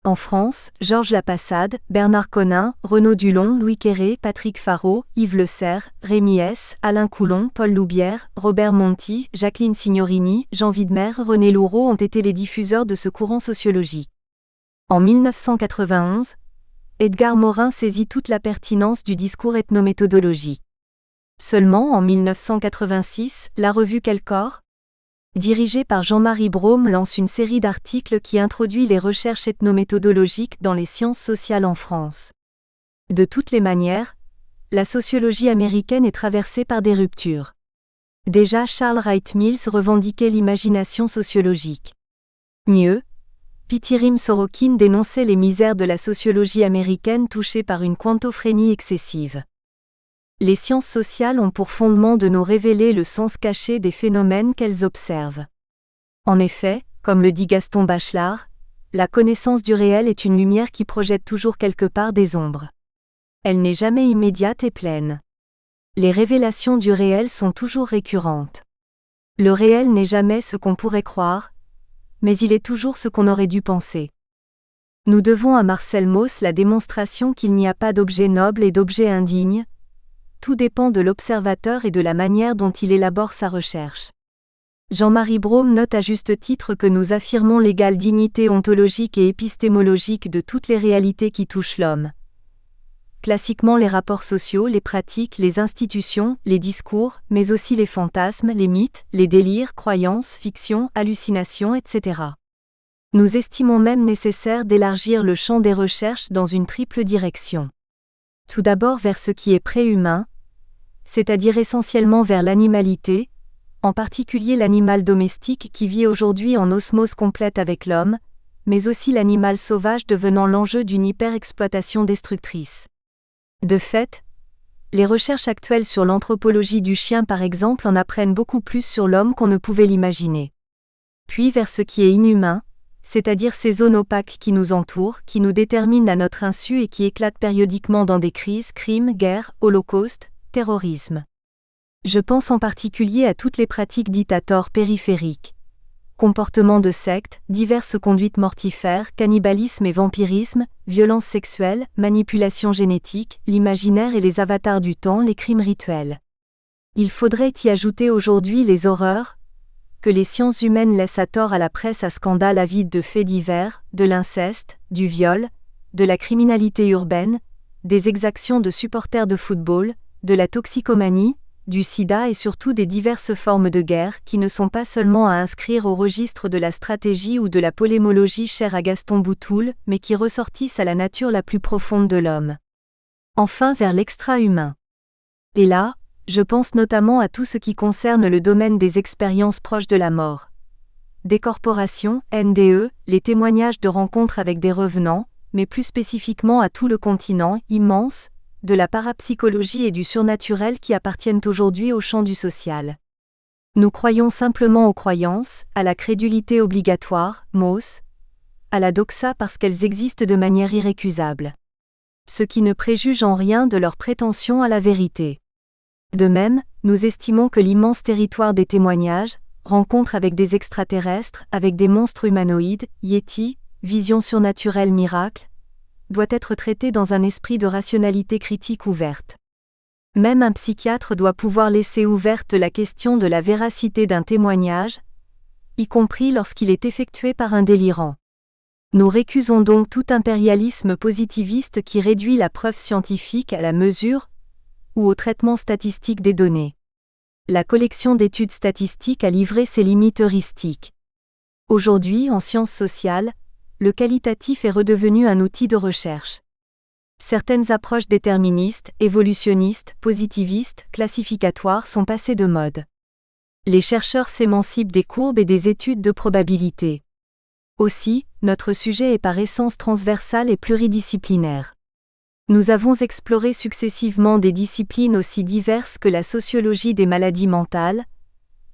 En France, Georges Lapassade, Bernard Conin, Renaud Dulon, Louis Quéré, Patrick Faraud, Yves Le Serre, Rémi S., Alain Coulon, Paul Loubière, Robert Monti, Jacqueline Signorini, Jean Widmer, René Loureau ont été les diffuseurs de ce courant sociologique. En 1991, Edgar Morin saisit toute la pertinence du discours ethnométhodologique. Seulement en 1986, la revue Quel corps ? dirigé par Jean-Marie Brome, lance une série d'articles qui introduit les recherches ethnométhodologiques dans les sciences sociales en France. De toutes les manières, la sociologie américaine est traversée par des ruptures. Déjà Charles Wright Mills revendiquait l'imagination sociologique. Mieux, Pitirim Sorokin dénonçait les misères de la sociologie américaine touchée par une quantophrénie excessive. Les sciences sociales ont pour fondement de nous révéler le sens caché des phénomènes qu'elles observent. En effet, comme le dit Gaston Bachelard, la connaissance du réel est une lumière qui projette toujours quelque part des ombres. Elle n'est jamais immédiate et pleine. Les révélations du réel sont toujours récurrentes. Le réel n'est jamais ce qu'on pourrait croire, mais il est toujours ce qu'on aurait dû penser. Nous devons à Marcel Mauss la démonstration qu'il n'y a pas d'objet noble et d'objet indigne. Tout dépend de l'observateur et de la manière dont il élabore sa recherche. Jean-Marie Brome note à juste titre que nous affirmons l'égale dignité ontologique et épistémologique de toutes les réalités qui touchent l'homme. Classiquement les rapports sociaux, les pratiques, les institutions, les discours, mais aussi les fantasmes, les mythes, les délires, croyances, fictions, hallucinations, etc. Nous estimons même nécessaire d'élargir le champ des recherches dans une triple direction. Tout d'abord vers ce qui est préhumain, c'est-à-dire essentiellement vers l'animalité, en particulier l'animal domestique qui vit aujourd'hui en osmose complète avec l'homme, mais aussi l'animal sauvage devenant l'enjeu d'une hyper-exploitation destructrice. De fait, les recherches actuelles sur l'anthropologie du chien par exemple en apprennent beaucoup plus sur l'homme qu'on ne pouvait l'imaginer. Puis vers ce qui est inhumain, c'est-à-dire ces zones opaques qui nous entourent, qui nous déterminent à notre insu et qui éclatent périodiquement dans des crises, crimes, guerres, holocaustes, terrorisme. Je pense en particulier à toutes les pratiques dites à tort périphériques. Comportements de sectes, diverses conduites mortifères, cannibalisme et vampirisme, violences sexuelles, manipulation génétique, l'imaginaire et les avatars du temps, les crimes rituels. Il faudrait y ajouter aujourd'hui les horreurs que les sciences humaines laissent à tort à la presse à scandale avide de faits divers, de l'inceste, du viol, de la criminalité urbaine, des exactions de supporters de football, de la toxicomanie, du sida et surtout des diverses formes de guerre qui ne sont pas seulement à inscrire au registre de la stratégie ou de la polémologie chère à Gaston Boutoul, mais qui ressortissent à la nature la plus profonde de l'homme. Enfin vers l'extra-humain. Et là, je pense notamment à tout ce qui concerne le domaine des expériences proches de la mort. Décorporation, NDE, les témoignages de rencontres avec des revenants, mais plus spécifiquement à tout le continent immense, de la parapsychologie et du surnaturel qui appartiennent aujourd'hui au champ du social. Nous croyons simplement aux croyances, à la crédulité obligatoire, Mauss, à la doxa parce qu'elles existent de manière irrécusable. Ce qui ne préjuge en rien de leur prétention à la vérité. De même, nous estimons que l'immense territoire des témoignages, rencontres avec des extraterrestres, avec des monstres humanoïdes, yétis, visions surnaturelles miracles, doit être traité dans un esprit de rationalité critique ouverte. Même un psychiatre doit pouvoir laisser ouverte la question de la véracité d'un témoignage, y compris lorsqu'il est effectué par un délirant. Nous récusons donc tout impérialisme positiviste qui réduit la preuve scientifique à la mesure ou au traitement statistique des données. La collection d'études statistiques a livré ses limites heuristiques. Aujourd'hui, en sciences sociales, le qualitatif est redevenu un outil de recherche. Certaines approches déterministes, évolutionnistes, positivistes, classificatoires sont passées de mode. Les chercheurs s'émancipent des courbes et des études de probabilité. Aussi, notre sujet est par essence transversal et pluridisciplinaire. Nous avons exploré successivement des disciplines aussi diverses que la sociologie des maladies mentales,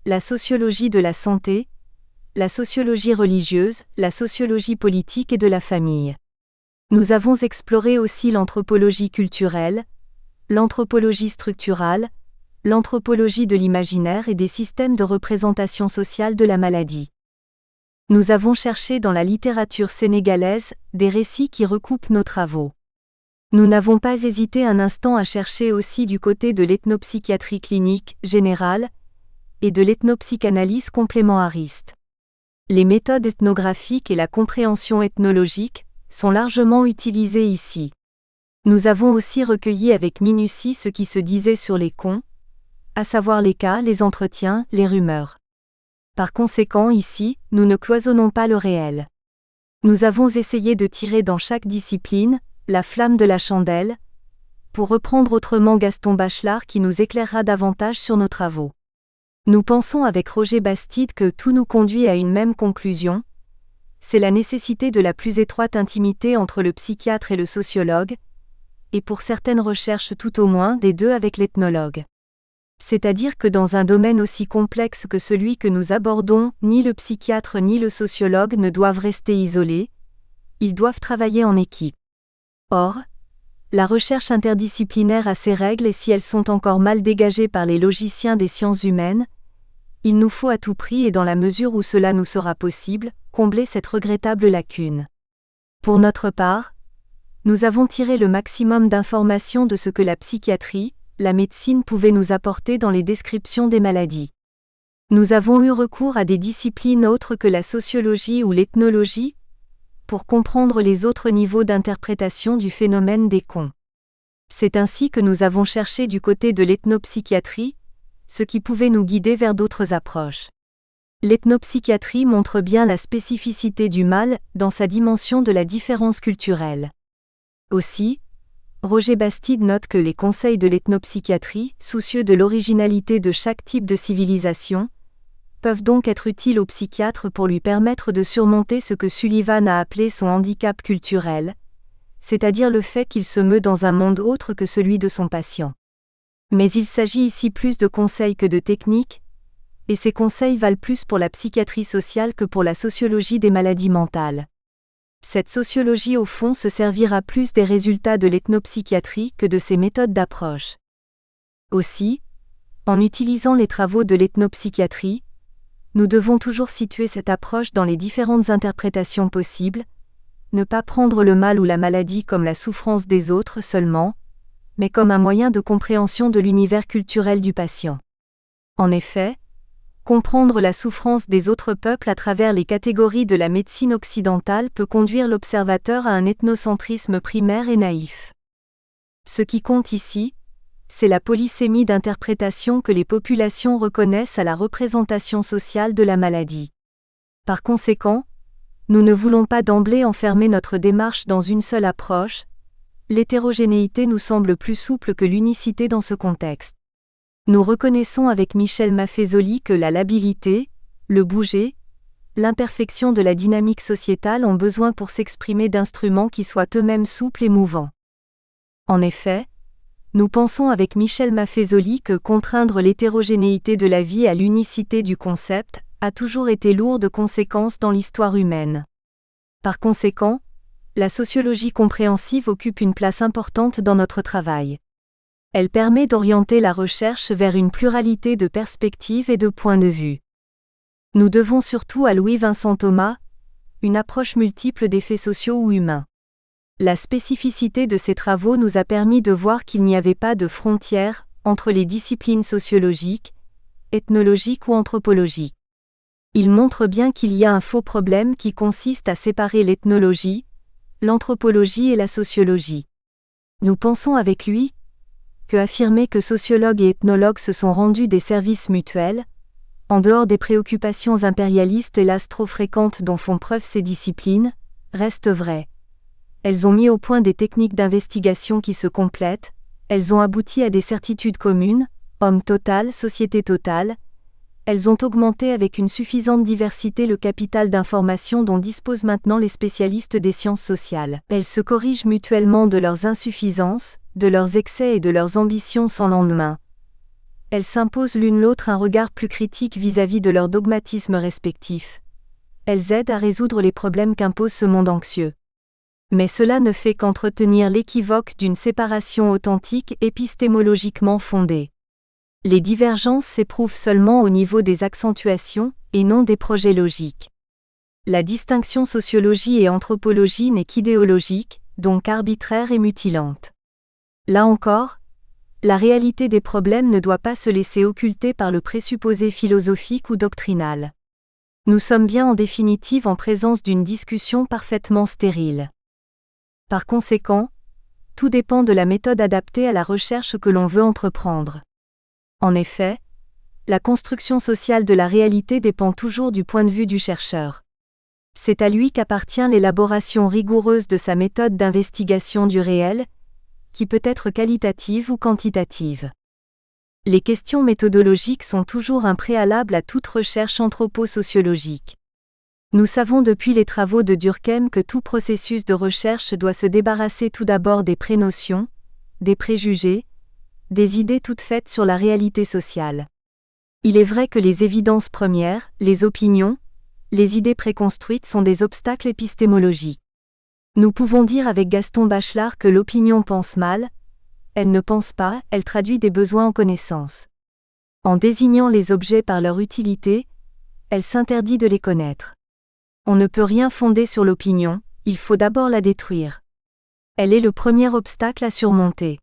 la sociologie de la santé, la sociologie religieuse, la sociologie politique et de la famille. Nous avons exploré aussi l'anthropologie culturelle, l'anthropologie structurale, l'anthropologie de l'imaginaire et des systèmes de représentation sociale de la maladie. Nous avons cherché dans la littérature sénégalaise des récits qui recoupent nos travaux. Nous n'avons pas hésité un instant à chercher aussi du côté de l'ethnopsychiatrie clinique générale et de l'ethnopsychanalyse complémentariste. Les méthodes ethnographiques et la compréhension ethnologique sont largement utilisées ici. Nous avons aussi recueilli avec minutie ce qui se disait sur les cons, à savoir les cas, les entretiens, les rumeurs. Par conséquent ici, nous ne cloisonnons pas le réel. Nous avons essayé de tirer dans chaque discipline la flamme de la chandelle, pour reprendre autrement Gaston Bachelard qui nous éclairera davantage sur nos travaux. Nous pensons avec Roger Bastide que tout nous conduit à une même conclusion, c'est la nécessité de la plus étroite intimité entre le psychiatre et le sociologue, et pour certaines recherches tout au moins des deux avec l'ethnologue. C'est-à-dire que dans un domaine aussi complexe que celui que nous abordons, ni le psychiatre ni le sociologue ne doivent rester isolés, ils doivent travailler en équipe. Or, la recherche interdisciplinaire a ses règles et si elles sont encore mal dégagées par les logiciens des sciences humaines, il nous faut à tout prix et dans la mesure où cela nous sera possible, combler cette regrettable lacune. Pour notre part, nous avons tiré le maximum d'informations de ce que la psychiatrie, la médecine pouvait nous apporter dans les descriptions des maladies. Nous avons eu recours à des disciplines autres que la sociologie ou l'ethnologie, pour comprendre les autres niveaux d'interprétation du phénomène des cons. C'est ainsi que nous avons cherché du côté de l'ethnopsychiatrie, ce qui pouvait nous guider vers d'autres approches. L'ethnopsychiatrie montre bien la spécificité du mal dans sa dimension de la différence culturelle. Aussi, Roger Bastide note que les conseils de l'ethnopsychiatrie, soucieux de l'originalité de chaque type de civilisation, peuvent donc être utiles au psychiatre pour lui permettre de surmonter ce que Sullivan a appelé son handicap culturel, c'est-à-dire le fait qu'il se meut dans un monde autre que celui de son patient. Mais il s'agit ici plus de conseils que de techniques, et ces conseils valent plus pour la psychiatrie sociale que pour la sociologie des maladies mentales. Cette sociologie au fond se servira plus des résultats de l'ethnopsychiatrie que de ses méthodes d'approche. Aussi, en utilisant les travaux de l'ethnopsychiatrie, nous devons toujours situer cette approche dans les différentes interprétations possibles, ne pas prendre le mal ou la maladie comme la souffrance des autres seulement, mais comme un moyen de compréhension de l'univers culturel du patient. En effet, comprendre la souffrance des autres peuples à travers les catégories de la médecine occidentale peut conduire l'observateur à un ethnocentrisme primaire et naïf. Ce qui compte ici, c'est la polysémie d'interprétation que les populations reconnaissent à la représentation sociale de la maladie. Par conséquent, nous ne voulons pas d'emblée enfermer notre démarche dans une seule approche, l'hétérogénéité nous semble plus souple que l'unicité dans ce contexte. Nous reconnaissons avec Michel Maffezoli que la labilité, le bouger, l'imperfection de la dynamique sociétale ont besoin pour s'exprimer d'instruments qui soient eux-mêmes souples et mouvants. En effet, nous pensons avec Michel Maffezoli que contraindre l'hétérogénéité de la vie à l'unicité du concept a toujours été lourd de conséquences dans l'histoire humaine. Par conséquent, la sociologie compréhensive occupe une place importante dans notre travail. Elle permet d'orienter la recherche vers une pluralité de perspectives et de points de vue. Nous devons surtout à Louis-Vincent Thomas une approche multiple des faits sociaux ou humains. La spécificité de ses travaux nous a permis de voir qu'il n'y avait pas de frontière entre les disciplines sociologiques, ethnologiques ou anthropologiques. Il montre bien qu'il y a un faux problème qui consiste à séparer l'ethnologie, l'anthropologie et la sociologie. Nous pensons avec lui que affirmer que sociologues et ethnologues se sont rendus des services mutuels, en dehors des préoccupations impérialistes hélas trop fréquentes dont font preuve ces disciplines, reste vrai. Elles ont mis au point des techniques d'investigation qui se complètent, elles ont abouti à des certitudes communes, homme total, société totale, elles ont augmenté avec une suffisante diversité le capital d'information dont disposent maintenant les spécialistes des sciences sociales. Elles se corrigent mutuellement de leurs insuffisances, de leurs excès et de leurs ambitions sans lendemain. Elles s'imposent l'une l'autre un regard plus critique vis-à-vis de leurs dogmatismes respectifs. Elles aident à résoudre les problèmes qu'impose ce monde anxieux. Mais cela ne fait qu'entretenir l'équivoque d'une séparation authentique épistémologiquement fondée. Les divergences s'éprouvent seulement au niveau des accentuations, et non des projets logiques. La distinction sociologie et anthropologie n'est qu'idéologique, donc arbitraire et mutilante. Là encore, la réalité des problèmes ne doit pas se laisser occulter par le présupposé philosophique ou doctrinal. Nous sommes bien en définitive en présence d'une discussion parfaitement stérile. Par conséquent, tout dépend de la méthode adaptée à la recherche que l'on veut entreprendre. En effet, La construction sociale de la réalité dépend toujours du point de vue du chercheur. C'est à lui qu'appartient l'élaboration rigoureuse de sa méthode d'investigation du réel, qui peut être qualitative ou quantitative. Les questions méthodologiques sont toujours un préalable à toute recherche anthropo-sociologique. Nous savons depuis les travaux de Durkheim que tout processus de recherche doit se débarrasser tout d'abord des prénotions, des préjugés, des idées toutes faites sur la réalité sociale. Il est vrai que les évidences premières, les opinions, les idées préconstruites sont des obstacles épistémologiques. Nous pouvons dire avec Gaston Bachelard que l'opinion pense mal, elle ne pense pas, elle traduit des besoins en connaissance. En désignant les objets par leur utilité, elle s'interdit de les connaître. On ne peut rien fonder sur l'opinion, il faut d'abord la détruire. Elle est le premier obstacle à surmonter.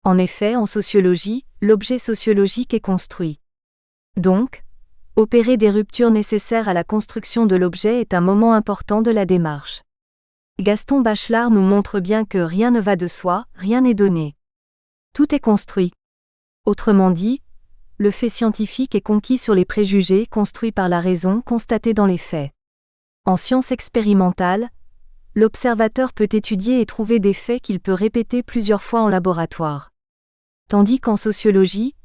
En effet, en sociologie, l'objet sociologique est construit. Donc, opérer des ruptures nécessaires à la construction de l'objet est un moment important de la démarche. Gaston Bachelard nous montre bien que rien ne va de soi, rien n'est donné. Tout est construit. Autrement dit, le fait scientifique est conquis sur les préjugés construits par la raison constatée dans les faits. En science expérimentale, l'observateur peut étudier et trouver des faits qu'il peut répéter plusieurs fois en laboratoire. Tandis qu'en sociologie,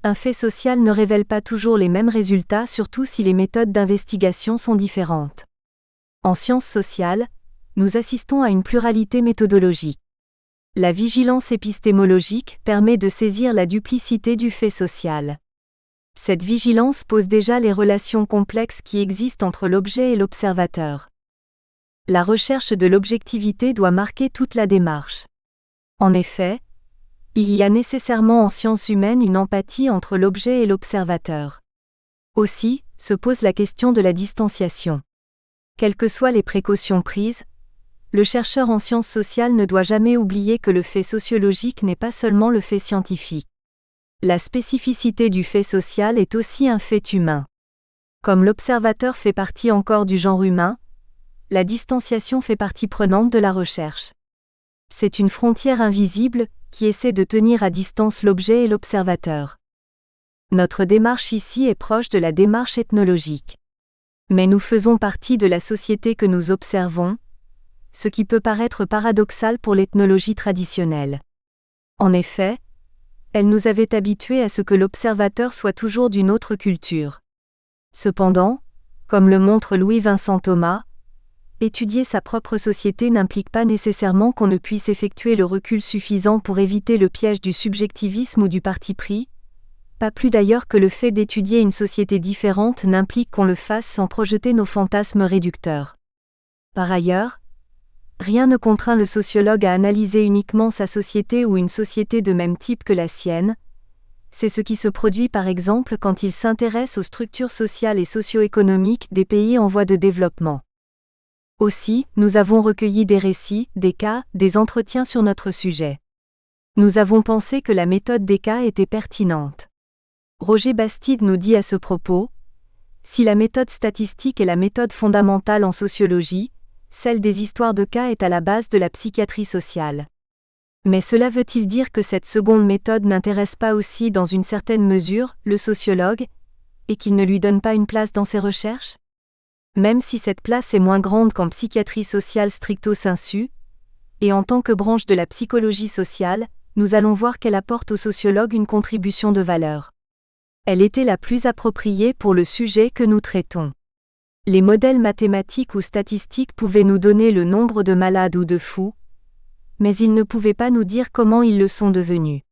un fait social ne révèle pas toujours les mêmes résultats, surtout si les méthodes d'investigation sont différentes. En sciences sociales, nous assistons à une pluralité méthodologique. La vigilance épistémologique permet de saisir la duplicité du fait social. Cette vigilance pose déjà les relations complexes qui existent entre l'objet et l'observateur. La recherche de l'objectivité doit marquer toute la démarche. En effet, il y a nécessairement en sciences humaines une empathie entre l'objet et l'observateur. Aussi, se pose la question de la distanciation. Quelles que soient les précautions prises, le chercheur en sciences sociales ne doit jamais oublier que le fait sociologique n'est pas seulement le fait scientifique. La spécificité du fait social est aussi un fait humain. Comme l'observateur fait partie encore du genre humain, la distanciation fait partie prenante de la recherche. C'est une frontière invisible qui essaie de tenir à distance l'objet et l'observateur. Notre démarche ici est proche de la démarche ethnologique. Mais nous faisons partie de la société que nous observons, ce qui peut paraître paradoxal pour l'ethnologie traditionnelle. En effet, elle nous avait habitués à ce que l'observateur soit toujours d'une autre culture. Cependant, comme le montre Louis-Vincent Thomas, étudier sa propre société n'implique pas nécessairement qu'on ne puisse effectuer le recul suffisant pour éviter le piège du subjectivisme ou du parti pris, pas plus d'ailleurs que le fait d'étudier une société différente n'implique qu'on le fasse sans projeter nos fantasmes réducteurs. Par ailleurs, rien ne contraint le sociologue à analyser uniquement sa société ou une société de même type que la sienne. C'est ce qui se produit par exemple quand il s'intéresse aux structures sociales et socio-économiques des pays en voie de développement. Aussi, nous avons recueilli des récits, des cas, des entretiens sur notre sujet. Nous avons pensé que la méthode des cas était pertinente. Roger Bastide nous dit à ce propos : si la méthode statistique est la méthode fondamentale en sociologie, celle des histoires de cas est à la base de la psychiatrie sociale. Mais cela veut-il dire que cette seconde méthode n'intéresse pas aussi dans une certaine mesure le sociologue, et qu'il ne lui donne pas une place dans ses recherches ? Même si cette place est moins grande qu'en psychiatrie sociale stricto sensu, et en tant que branche de la psychologie sociale, nous allons voir qu'elle apporte au sociologue une contribution de valeur. Elle était la plus appropriée pour le sujet que nous traitons. Les modèles mathématiques ou statistiques pouvaient nous donner le nombre de malades ou de fous, mais ils ne pouvaient pas nous dire comment ils le sont devenus.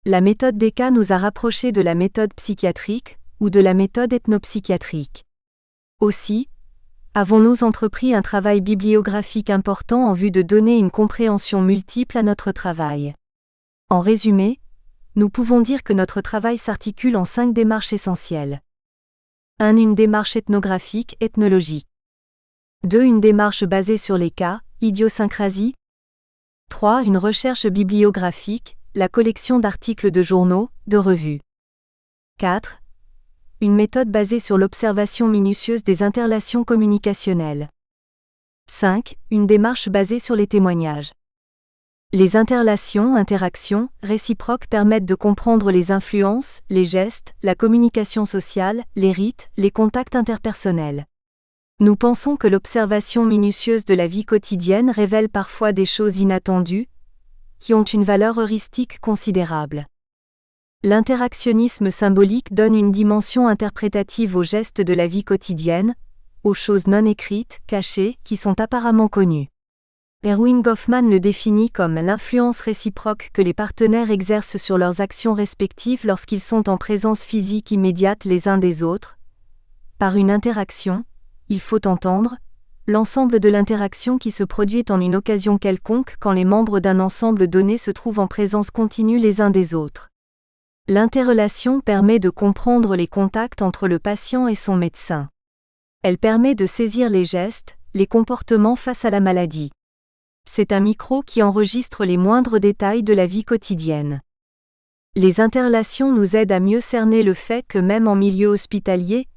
La méthode des cas nous a rapprochés de la méthode psychiatrique ou de la méthode ethnopsychiatrique. Aussi, avons-nous entrepris un travail bibliographique important en vue de donner une compréhension multiple à notre travail. En résumé, nous pouvons dire que notre travail s'articule en 5 démarches essentielles. 1. Une démarche ethnographique, ethnologique. 2. Une démarche basée sur les cas, idiosyncrasie. 3. Une recherche bibliographique, la collection d'articles de journaux, de revues. 4. Une méthode basée sur l'observation minutieuse des interrelations communicationnelles. 5. Une démarche basée sur les témoignages. Les interactions réciproques permettent de comprendre les influences, les gestes, la communication sociale, les rites, les contacts interpersonnels. Nous pensons que l'observation minutieuse de la vie quotidienne révèle parfois des choses inattendues, qui ont une valeur heuristique considérable. L'interactionnisme symbolique donne une dimension interprétative aux gestes de la vie quotidienne, aux choses non écrites, cachées, qui sont apparemment connues. Erwin Goffman le définit comme l'influence réciproque que les partenaires exercent sur leurs actions respectives lorsqu'ils sont en présence physique immédiate les uns des autres. Par une interaction, il faut entendre l'ensemble de l'interaction qui se produit en une occasion quelconque quand les membres d'un ensemble donné se trouvent en présence continue les uns des autres. L'interrelation permet de comprendre les contacts entre le patient et son médecin. Elle permet de saisir les gestes, les comportements face à la maladie. C'est un micro qui enregistre les moindres détails de la vie quotidienne. Les interrelations nous aident à mieux cerner le fait que même en milieu hospitalier,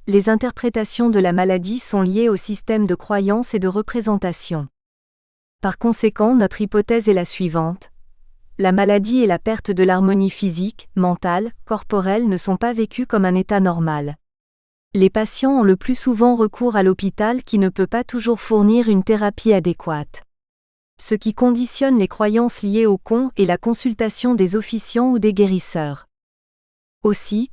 les interprétations de la maladie sont liées au système de croyances et de représentation. Par conséquent, notre hypothèse est la suivante. La maladie et la perte de l'harmonie physique, mentale, corporelle ne sont pas vécues comme un état normal. Les patients ont le plus souvent recours à l'hôpital qui ne peut pas toujours fournir une thérapie adéquate. Ce qui conditionne les croyances liées au con est la consultation des officiants ou des guérisseurs. Aussi,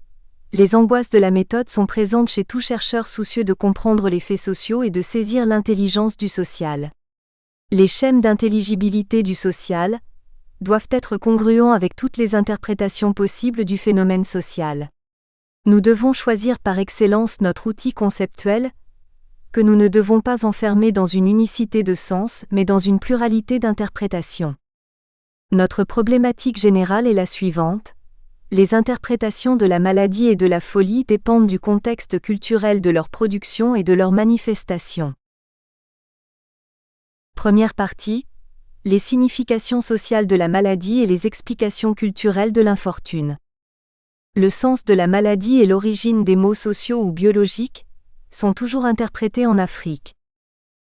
les angoisses de la méthode sont présentes chez tout chercheur soucieux de comprendre les faits sociaux et de saisir l'intelligence du social. Les schèmes d'intelligibilité du social doivent être congruents avec toutes les interprétations possibles du phénomène social. Nous devons choisir par excellence notre outil conceptuel, que nous ne devons pas enfermer dans une unicité de sens mais dans une pluralité d'interprétations. Notre problématique générale est la suivante. Les interprétations de la maladie et de la folie dépendent du contexte culturel de leur production et de leur manifestation. Première partie. Les significations sociales de la maladie et les explications culturelles de l'infortune. Le sens de la maladie et l'origine des maux sociaux ou biologiques sont toujours interprétés en Afrique.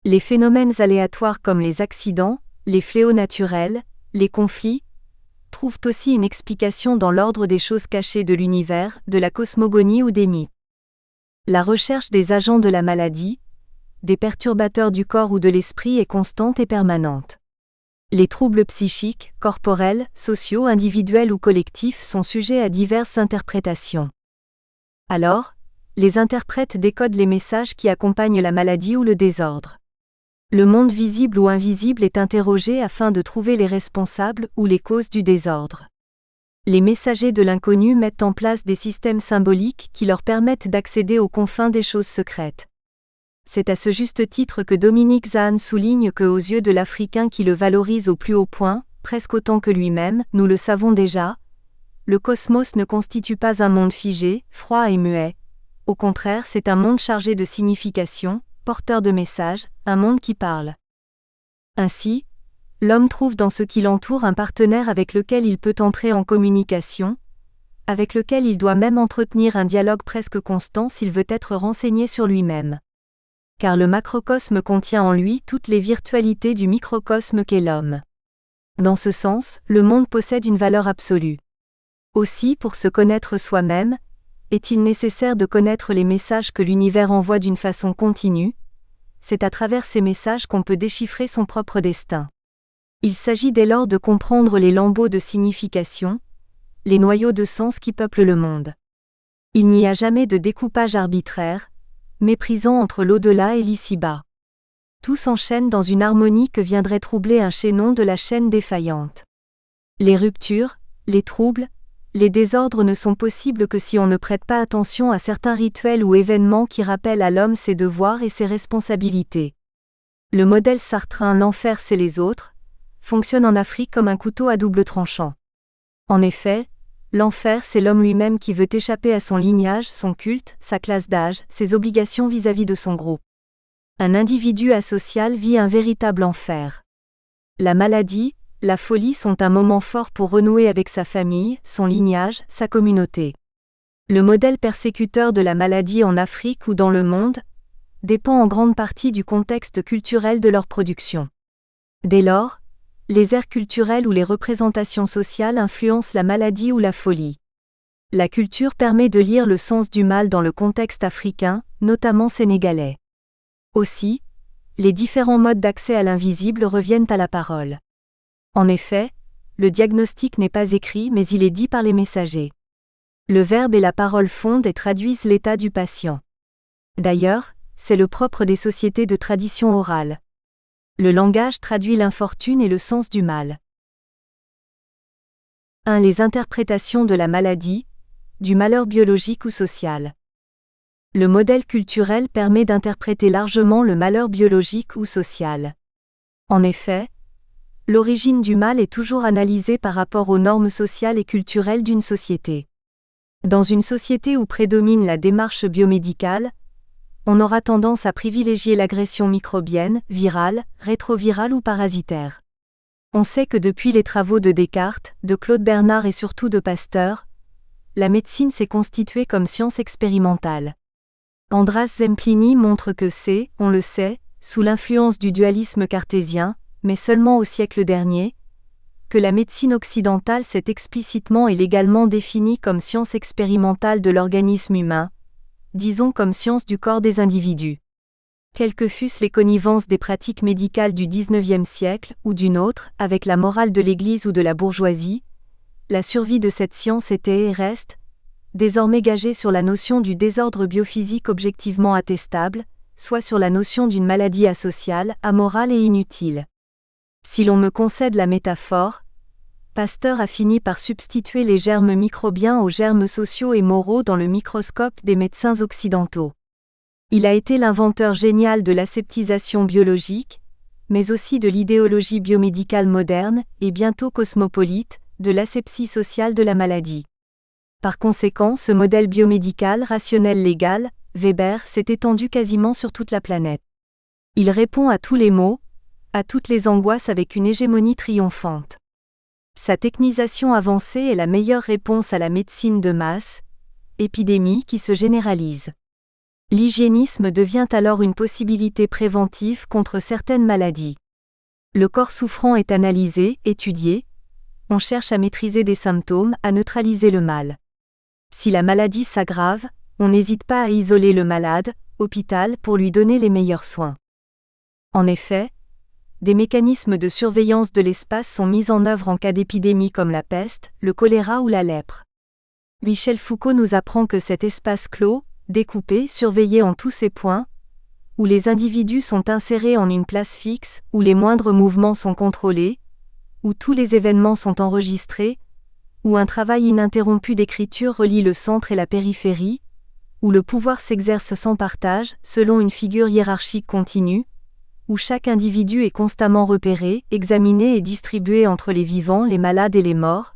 Les phénomènes aléatoires comme les accidents, les fléaux naturels, les conflits, trouvent aussi une explication dans l'ordre des choses cachées de l'univers, de la cosmogonie ou des mythes. La recherche des agents de la maladie, des perturbateurs du corps ou de l'esprit est constante et permanente. Les troubles psychiques, corporels, sociaux, individuels ou collectifs sont sujets à diverses interprétations. Alors, les interprètes décodent les messages qui accompagnent la maladie ou le désordre. Le monde visible ou invisible est interrogé afin de trouver les responsables ou les causes du désordre. Les messagers de l'inconnu mettent en place des systèmes symboliques qui leur permettent d'accéder aux confins des choses secrètes. C'est à ce juste titre que Dominique Zahn souligne que aux yeux de l'Africain qui le valorise au plus haut point, presque autant que lui-même, nous le savons déjà, le cosmos ne constitue pas un monde figé, froid et muet. Au contraire, c'est un monde chargé de signification, porteur de messages, un monde qui parle. Ainsi, l'homme trouve dans ce qui l'entoure un partenaire avec lequel il peut entrer en communication, avec lequel il doit même entretenir un dialogue presque constant s'il veut être renseigné sur lui-même. Car le macrocosme contient en lui toutes les virtualités du microcosme qu'est l'homme. Dans ce sens, le monde possède une valeur absolue. Aussi, pour se connaître soi-même, est-il nécessaire de connaître les messages que l'univers envoie d'une façon continue. C'est à travers ces messages qu'on peut déchiffrer son propre destin. Il s'agit dès lors de comprendre les lambeaux de signification, les noyaux de sens qui peuplent le monde. Il n'y a jamais de découpage arbitraire, méprisant entre l'au-delà et l'ici-bas. Tout s'enchaîne dans une harmonie que viendrait troubler un chaînon de la chaîne défaillante. Les ruptures, les troubles, les désordres ne sont possibles que si on ne prête pas attention à certains rituels ou événements qui rappellent à l'homme ses devoirs et ses responsabilités. Le modèle sartrin « l'enfer c'est les autres » fonctionne en Afrique comme un couteau à double tranchant. En effet, l'enfer c'est l'homme lui-même qui veut échapper à son lignage, son culte, sa classe d'âge, ses obligations vis-à-vis de son groupe. Un individu asocial vit un véritable enfer. La maladie, la folie sont un moment fort pour renouer avec sa famille, son lignage, sa communauté. Le modèle persécuteur de la maladie en Afrique ou dans le monde dépend en grande partie du contexte culturel de leur production. Dès lors, Les aires culturelles ou les représentations sociales influencent la maladie ou la folie. La culture permet de lire le sens du mal dans le contexte africain, notamment sénégalais. Aussi, les différents modes d'accès à l'invisible reviennent à la parole. En effet, le diagnostic n'est pas écrit mais il est dit par les messagers. Le verbe et la parole fondent et traduisent l'état du patient. D'ailleurs, c'est le propre des sociétés de tradition orale. Le langage traduit l'infortune et le sens du mal. 1. Les interprétations de la maladie, du malheur biologique ou social. Le modèle culturel permet d'interpréter largement le malheur biologique ou social. En effet, l'origine du mal est toujours analysée par rapport aux normes sociales et culturelles d'une société. Dans une société où prédomine la démarche biomédicale, on aura tendance à privilégier l'agression microbienne, virale, rétrovirale ou parasitaire. On sait que depuis les travaux de Descartes, de Claude Bernard et surtout de Pasteur, la médecine s'est constituée comme science expérimentale. András Zemplini montre que c'est, on le sait, sous l'influence du dualisme cartésien, mais seulement au siècle dernier, que la médecine occidentale s'est explicitement et légalement définie comme science expérimentale de l'organisme humain, disons comme science du corps des individus. Quelles que fussent les connivences des pratiques médicales du XIXe siècle ou d'une autre, avec la morale de l'Église ou de la bourgeoisie, la survie de cette science était et reste, désormais gagée sur la notion du désordre biophysique objectivement attestable, soit sur la notion d'une maladie asociale, amorale et inutile. Si l'on me concède la métaphore, Pasteur a fini par substituer les germes microbiens aux germes sociaux et moraux dans le microscope des médecins occidentaux. Il a été l'inventeur génial de l'aseptisation biologique, mais aussi de l'idéologie biomédicale moderne et bientôt cosmopolite, de l'asepsie sociale de la maladie. Par conséquent, ce modèle biomédical rationnel légal, Weber, s'est étendu quasiment sur toute la planète. Il répond à tous les maux, à toutes les angoisses avec une hégémonie triomphante. Sa technisation avancée est la meilleure réponse à la médecine de masse, épidémie qui se généralise. L'hygiénisme devient alors une possibilité préventive contre certaines maladies. Le corps souffrant est analysé, étudié, on cherche à maîtriser des symptômes, à neutraliser le mal. Si la maladie s'aggrave, on n'hésite pas à isoler le malade, hôpital, pour lui donner les meilleurs soins. En effet, des mécanismes de surveillance de l'espace sont mis en œuvre en cas d'épidémie comme la peste, le choléra ou la lèpre. Michel Foucault nous apprend que cet espace clos, découpé, surveillé en tous ses points, où les individus sont insérés en une place fixe, où les moindres mouvements sont contrôlés, où tous les événements sont enregistrés, où un travail ininterrompu d'écriture relie le centre et la périphérie, où le pouvoir s'exerce sans partage, selon une figure hiérarchique continue, où chaque individu est constamment repéré, examiné et distribué entre les vivants, les malades et les morts,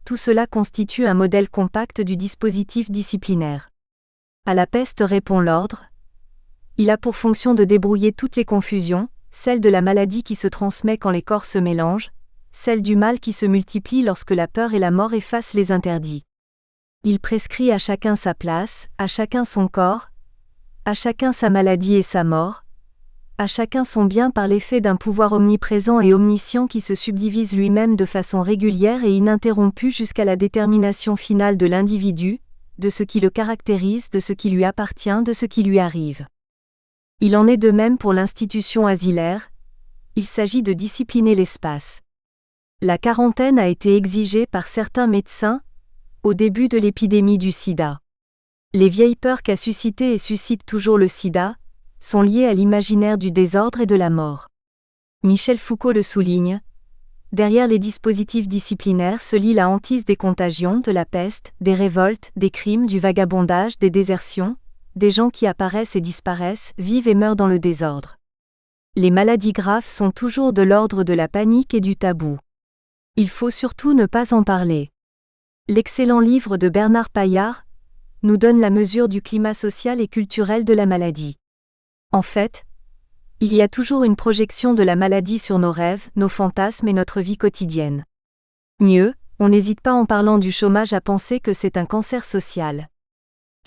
tout cela constitue un modèle compact du dispositif disciplinaire. À la peste répond l'ordre. Il a pour fonction de débrouiller toutes les confusions, celle de la maladie qui se transmet quand les corps se mélangent, celle du mal qui se multiplie lorsque la peur et la mort effacent les interdits. Il prescrit à chacun sa place, à chacun son corps, à chacun sa maladie et sa mort, à chacun son bien par l'effet d'un pouvoir omniprésent et omniscient qui se subdivise lui-même de façon régulière et ininterrompue jusqu'à la détermination finale de l'individu, de ce qui le caractérise, de ce qui lui appartient, de ce qui lui arrive. Il en est de même pour l'institution asilaire, il s'agit de discipliner l'espace. La quarantaine a été exigée par certains médecins, au début de l'épidémie du sida. Les vieilles peurs qu'a suscité et suscite toujours le sida, sont liées à l'imaginaire du désordre et de la mort. Michel Foucault le souligne. Derrière les dispositifs disciplinaires se lit la hantise des contagions, de la peste, des révoltes, des crimes, du vagabondage, des désertions, des gens qui apparaissent et disparaissent, vivent et meurent dans le désordre. Les maladies graves sont toujours de l'ordre de la panique et du tabou. Il faut surtout ne pas en parler. L'excellent livre de Bernard Paillard nous donne la mesure du climat social et culturel de la maladie. En fait, il y a toujours une projection de la maladie sur nos rêves, nos fantasmes et notre vie quotidienne. Mieux, on n'hésite pas en parlant du chômage à penser que c'est un cancer social.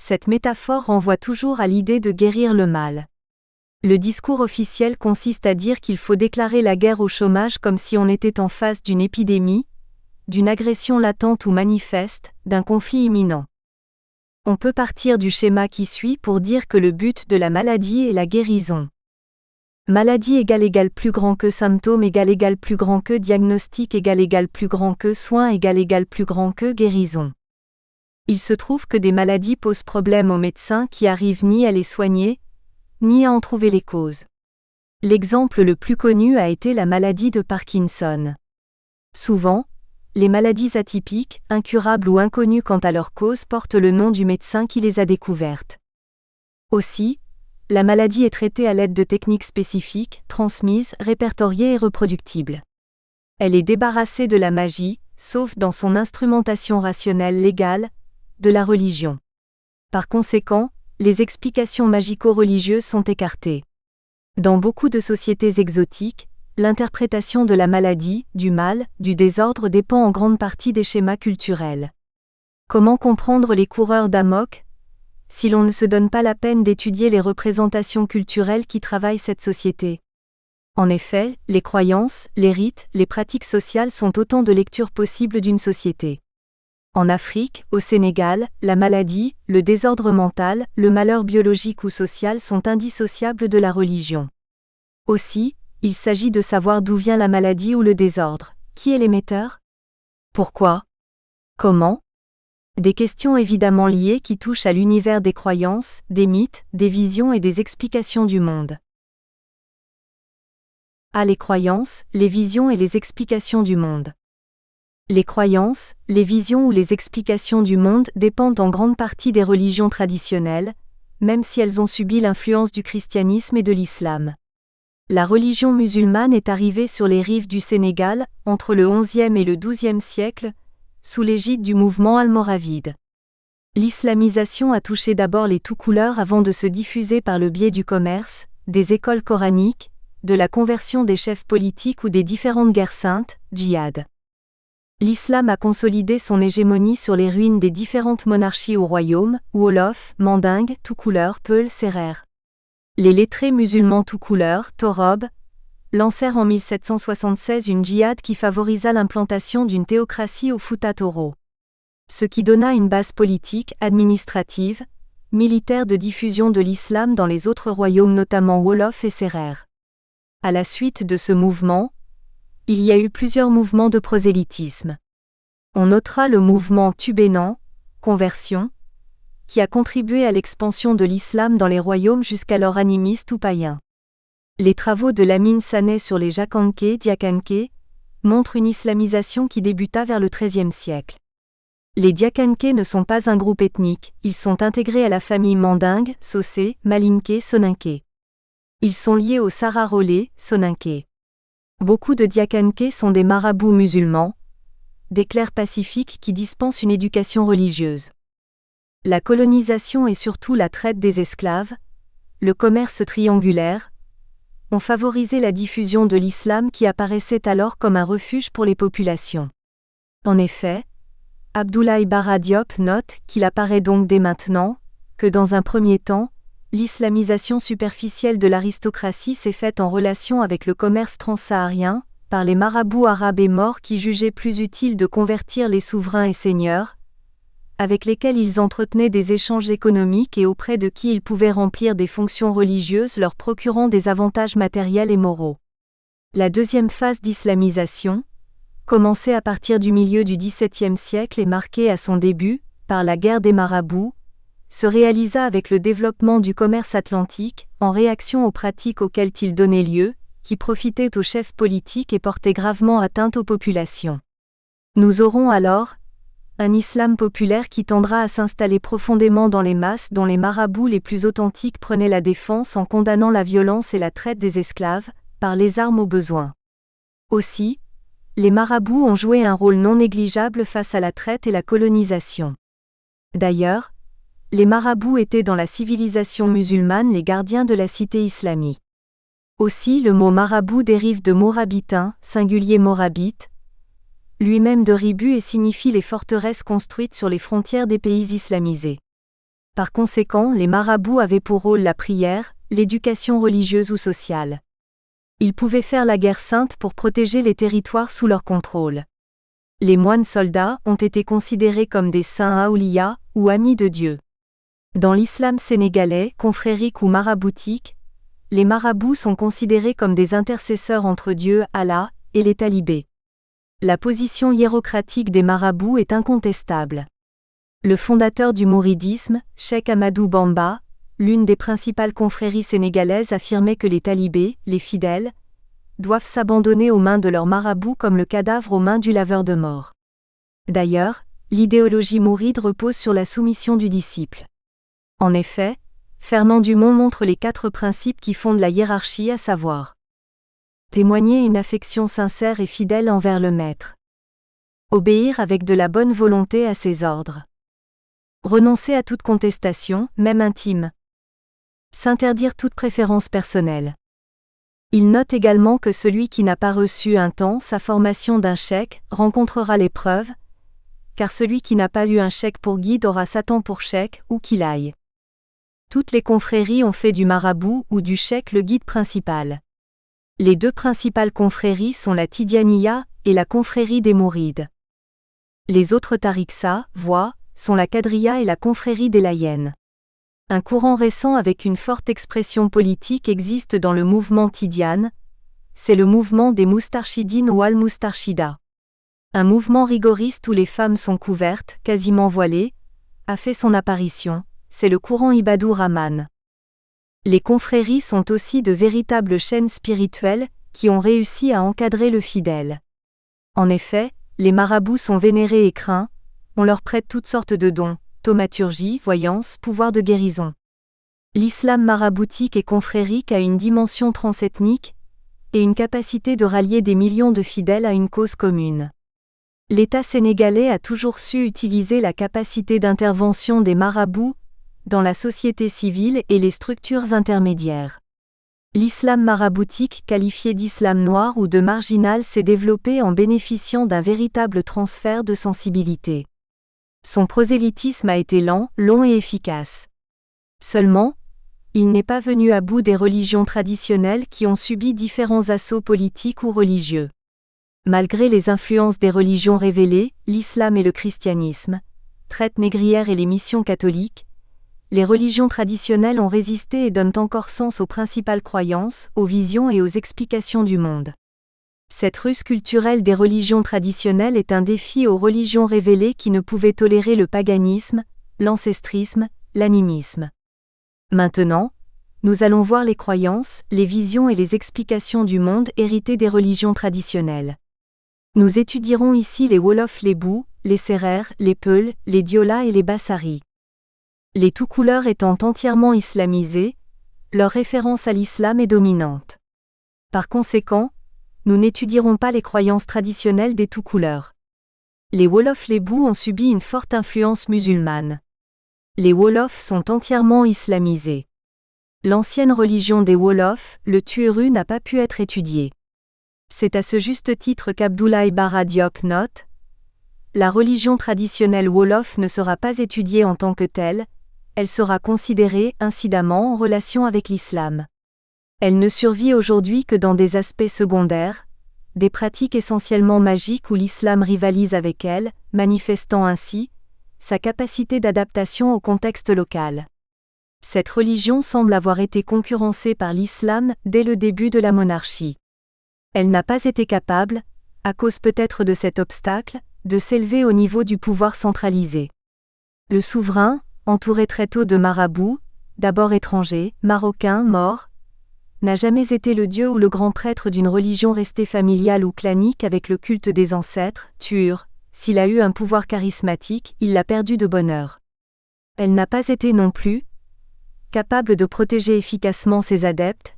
Cette métaphore renvoie toujours à l'idée de guérir le mal. Le discours officiel consiste à dire qu'il faut déclarer la guerre au chômage comme si on était en face d'une épidémie, d'une agression latente ou manifeste, d'un conflit imminent. On peut partir du schéma qui suit pour dire que le but de la maladie est la guérison. Maladie égale plus grand que symptôme égale plus grand que diagnostic égale plus grand que soin égale plus grand que guérison. Il se trouve que des maladies posent problème aux médecins qui arrivent ni à les soigner, ni à en trouver les causes. L'exemple le plus connu a été la maladie de Parkinson. Souvent, les maladies atypiques, incurables ou inconnues quant à leur cause portent le nom du médecin qui les a découvertes. Aussi, la maladie est traitée à l'aide de techniques spécifiques, transmises, répertoriées et reproductibles. Elle est débarrassée de la magie, sauf dans son instrumentation rationnelle légale, de la religion. Par conséquent, les explications magico-religieuses sont écartées. Dans beaucoup de sociétés exotiques, l'interprétation de la maladie, du mal, du désordre dépend en grande partie des schémas culturels. Comment comprendre les coureurs d'amok, si l'on ne se donne pas la peine d'étudier les représentations culturelles qui travaillent cette société? En effet, les croyances, les rites, les pratiques sociales sont autant de lectures possibles d'une société. En Afrique, au Sénégal, la maladie, le désordre mental, le malheur biologique ou social sont indissociables de la religion. Aussi, il s'agit de savoir d'où vient la maladie ou le désordre, qui est l'émetteur? Pourquoi? Comment? Des questions évidemment liées qui touchent à l'univers des croyances, des mythes, des visions et des explications du monde. Les croyances, les visions et les explications du monde. Les croyances, les visions ou les explications du monde dépendent en grande partie des religions traditionnelles, même si elles ont subi l'influence du christianisme et de l'islam. La religion musulmane est arrivée sur les rives du Sénégal, entre le XIe et le XIIe siècle, sous l'égide du mouvement almoravide. L'islamisation a touché d'abord les tout couleurs avant de se diffuser par le biais du commerce, des écoles coraniques, de la conversion des chefs politiques ou des différentes guerres saintes, djihad. L'islam a consolidé son hégémonie sur les ruines des différentes monarchies ou royaumes, Wolof, Mandingue, tout couleur, Peul, Serer. Les lettrés musulmans tout couleur, Torob, lancèrent en 1776 une djihad qui favorisa l'implantation d'une théocratie au Fouta-Toro. Ce qui donna une base politique, administrative, militaire de diffusion de l'islam dans les autres royaumes notamment Wolof et Serer. À la suite de ce mouvement, il y a eu plusieurs mouvements de prosélytisme. On notera le mouvement Tubénan, conversion, qui a contribué à l'expansion de l'islam dans les royaumes jusqu'alors animistes ou païens. Les travaux de Lamine Sanet sur les Jakanké, Diakanké, montrent une islamisation qui débuta vers le XIIIe siècle. Les Diakanké ne sont pas un groupe ethnique, ils sont intégrés à la famille Mandingue, Socé, Malinké, Soninké. Ils sont liés au Sararolé, Soninké. Beaucoup de Diakanké sont des marabouts musulmans, des clercs pacifiques qui dispensent une éducation religieuse. La colonisation et surtout la traite des esclaves, le commerce triangulaire, ont favorisé la diffusion de l'islam qui apparaissait alors comme un refuge pour les populations. En effet, Abdoulaye Bara Diop note qu'il apparaît donc dès maintenant, que dans un premier temps, l'islamisation superficielle de l'aristocratie s'est faite en relation avec le commerce transsaharien, par les marabouts arabes et morts qui jugeaient plus utile de convertir les souverains et seigneurs, avec lesquels ils entretenaient des échanges économiques et auprès de qui ils pouvaient remplir des fonctions religieuses leur procurant des avantages matériels et moraux. La deuxième phase d'islamisation, commencée à partir du milieu du XVIIe siècle et marquée à son début, par la guerre des marabouts, se réalisa avec le développement du commerce atlantique, en réaction aux pratiques auxquelles il donnait lieu, qui profitaient aux chefs politiques et portaient gravement atteinte aux populations. Nous aurons alors un islam populaire qui tendra à s'installer profondément dans les masses dont les marabouts les plus authentiques prenaient la défense en condamnant la violence et la traite des esclaves, par les armes au besoin. Aussi, les marabouts ont joué un rôle non négligeable face à la traite et la colonisation. D'ailleurs, les marabouts étaient dans la civilisation musulmane les gardiens de la cité islamique. Aussi le mot marabout dérive de morabitain, singulier morabite, lui-même de ribu et signifie les forteresses construites sur les frontières des pays islamisés. Par conséquent, les marabouts avaient pour rôle la prière, l'éducation religieuse ou sociale. Ils pouvaient faire la guerre sainte pour protéger les territoires sous leur contrôle. Les moines soldats ont été considérés comme des saints aoulias, ou amis de Dieu. Dans l'islam sénégalais, confrérique ou maraboutique, les marabouts sont considérés comme des intercesseurs entre Dieu, Allah, et les talibés. La position hiérocratique des marabouts est incontestable. Le fondateur du mouridisme, Cheikh Ahmadou Bamba, l'une des principales confréries sénégalaises, affirmait que les talibés, les fidèles, doivent s'abandonner aux mains de leurs marabouts comme le cadavre aux mains du laveur de mort. D'ailleurs, l'idéologie mouride repose sur la soumission du disciple. En effet, Fernand Dumont montre les 4 principes qui fondent la hiérarchie, à savoir témoigner une affection sincère et fidèle envers le maître, obéir avec de la bonne volonté à ses ordres, renoncer à toute contestation, même intime, s'interdire toute préférence personnelle. Il note également que celui qui n'a pas reçu un temps sa formation d'un cheikh rencontrera l'épreuve, car celui qui n'a pas eu un cheikh pour guide aura Satan pour cheikh, où qu'il aille. Toutes les confréries ont fait du marabout ou du cheikh le guide principal. Les 2 principales confréries sont la Tidjaniya et la confrérie des Mourides. Les autres tariqas, voies, sont la Qadriya et la confrérie des Layènes. Un courant récent avec une forte expression politique existe dans le mouvement Tidjane, c'est le mouvement des Moustarchidines ou Al-Moustarchida. Un mouvement rigoriste où les femmes sont couvertes, quasiment voilées, a fait son apparition, c'est le courant Ibadur Rahman. Les confréries sont aussi de véritables chaînes spirituelles qui ont réussi à encadrer le fidèle. En effet, les marabouts sont vénérés et craints, on leur prête toutes sortes de dons, thaumaturgie, voyance, pouvoir de guérison. L'islam maraboutique et confrérique a une dimension transethnique et une capacité de rallier des millions de fidèles à une cause commune. L'État sénégalais a toujours su utiliser la capacité d'intervention des marabouts dans la société civile et les structures intermédiaires. L'islam maraboutique, qualifié d'islam noir ou de marginal, s'est développé en bénéficiant d'un véritable transfert de sensibilité. Son prosélytisme a été lent, long et efficace. Seulement, il n'est pas venu à bout des religions traditionnelles qui ont subi différents assauts politiques ou religieux. Malgré les influences des religions révélées, l'islam et le christianisme, traite négrière et les missions catholiques, les religions traditionnelles ont résisté et donnent encore sens aux principales croyances, aux visions et aux explications du monde. Cette ruse culturelle des religions traditionnelles est un défi aux religions révélées qui ne pouvaient tolérer le paganisme, l'ancestrisme, l'animisme. Maintenant, nous allons voir les croyances, les visions et les explications du monde héritées des religions traditionnelles. Nous étudierons ici les Wolofs, les Bous, les Sérères, les Peuls, les Diolas et les Bassaris. Les tout-couleurs étant entièrement islamisés, leur référence à l'islam est dominante. Par conséquent, nous n'étudierons pas les croyances traditionnelles des tout-couleurs. Les Wolofs, les Bous ont subi une forte influence musulmane. Les Wolofs sont entièrement islamisés. L'ancienne religion des Wolofs, le Tueru, n'a pas pu être étudiée. C'est à ce juste titre qu'Abdoulaye Bara Diop note « La religion traditionnelle Wolof ne sera pas étudiée en tant que telle, elle sera considérée incidemment en relation avec l'islam. Elle ne survit aujourd'hui que dans des aspects secondaires, des pratiques essentiellement magiques où l'islam rivalise avec elle, manifestant ainsi sa capacité d'adaptation au contexte local. Cette religion semble avoir été concurrencée par l'islam dès le début de la monarchie. Elle n'a pas été capable, à cause peut-être de cet obstacle, de s'élever au niveau du pouvoir centralisé. Le souverain, entouré très tôt de marabouts, d'abord étrangers, marocains, morts, n'a jamais été le dieu ou le grand prêtre d'une religion restée familiale ou clanique avec le culte des ancêtres, Tuur. S'il a eu un pouvoir charismatique, il l'a perdu de bonne heure. Elle n'a pas été non plus capable de protéger efficacement ses adeptes,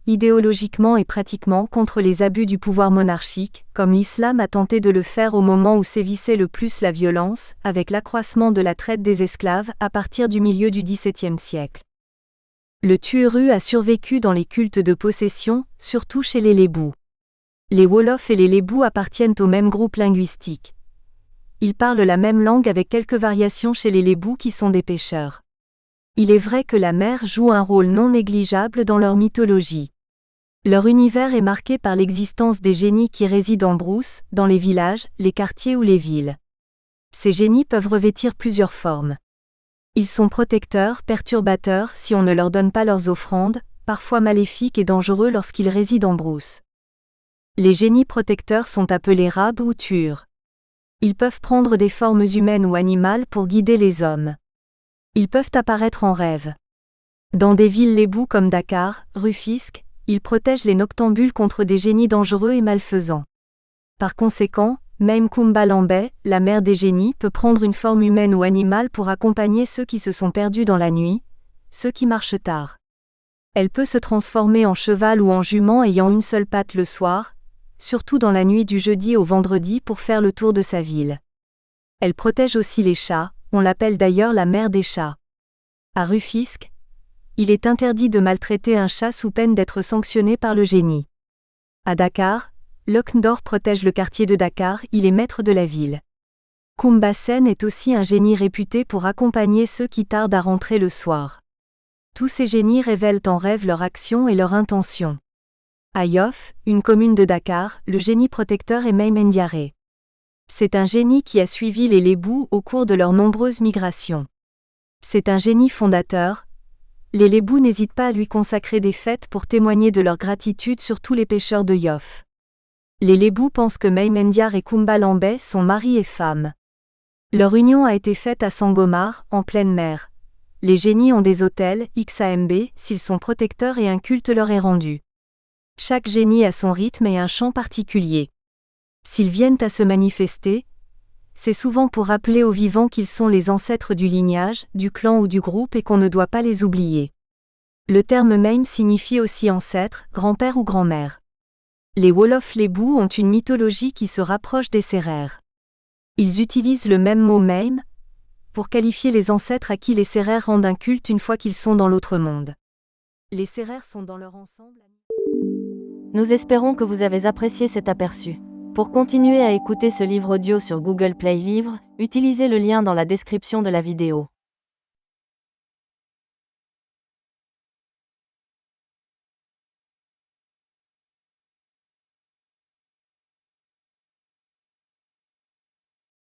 idéologiquement et pratiquement contre les abus du pouvoir monarchique, comme l'islam a tenté de le faire au moment où sévissait le plus la violence, avec l'accroissement de la traite des esclaves à partir du milieu du XVIIe siècle. Le Tueru a survécu dans les cultes de possession, surtout chez les Lébous. Les Wolofs et les Lébous appartiennent au même groupe linguistique. Ils parlent la même langue avec quelques variations chez les Lébous qui sont des pêcheurs. Il est vrai que la mer joue un rôle non négligeable dans leur mythologie. Leur univers est marqué par l'existence des génies qui résident en brousse, dans les villages, les quartiers ou les villes. Ces génies peuvent revêtir plusieurs formes. Ils sont protecteurs, perturbateurs si on ne leur donne pas leurs offrandes, parfois maléfiques et dangereux lorsqu'ils résident en brousse. Les génies protecteurs sont appelés Rab ou Tuur. Ils peuvent prendre des formes humaines ou animales pour guider les hommes. Ils peuvent apparaître en rêve. Dans des villes lébous comme Dakar, Rufisque, ils protègent les noctambules contre des génies dangereux et malfaisants. Par conséquent, même Kumba Lambay, la mère des génies, peut prendre une forme humaine ou animale pour accompagner ceux qui se sont perdus dans la nuit, ceux qui marchent tard. Elle peut se transformer en cheval ou en jument ayant une seule patte le soir, surtout dans la nuit du jeudi au vendredi pour faire le tour de sa ville. Elle protège aussi les chats, on l'appelle d'ailleurs la mère des chats. À Rufisque, il est interdit de maltraiter un chat sous peine d'être sanctionné par le génie. À Dakar, Lokndor protège le quartier de Dakar, il est maître de la ville. Kumba Sen est aussi un génie réputé pour accompagner ceux qui tardent à rentrer le soir. Tous ces génies révèlent en rêve leur action et leur intention. À Yoff, une commune de Dakar, le génie protecteur est Maimendiaré. C'est un génie qui a suivi les Lébous au cours de leurs nombreuses migrations. C'est un génie fondateur. Les Lébous n'hésitent pas à lui consacrer des fêtes pour témoigner de leur gratitude sur tous les pêcheurs de Yoff. Les Lébous pensent que Maimendiar et Kumba Lambay sont mari et femme. Leur union a été faite à Sangomar, en pleine mer. Les génies ont des autels, XAMB, s'ils sont protecteurs et un culte leur est rendu. Chaque génie a son rythme et un chant particulier. S'ils viennent à se manifester, c'est souvent pour rappeler aux vivants qu'ils sont les ancêtres du lignage, du clan ou du groupe et qu'on ne doit pas les oublier. Le terme Maim signifie aussi ancêtre, grand-père ou grand-mère. Les Wolof Lébous ont une mythologie qui se rapproche des Sérères. Ils utilisent le même mot Maim pour qualifier les ancêtres à qui les Sérères rendent un culte une fois qu'ils sont dans l'autre monde. Les Sérères sont dans leur ensemble. Nous espérons que vous avez apprécié cet aperçu. Pour continuer à écouter ce livre audio sur Google Play Livres, utilisez le lien dans la description de la vidéo.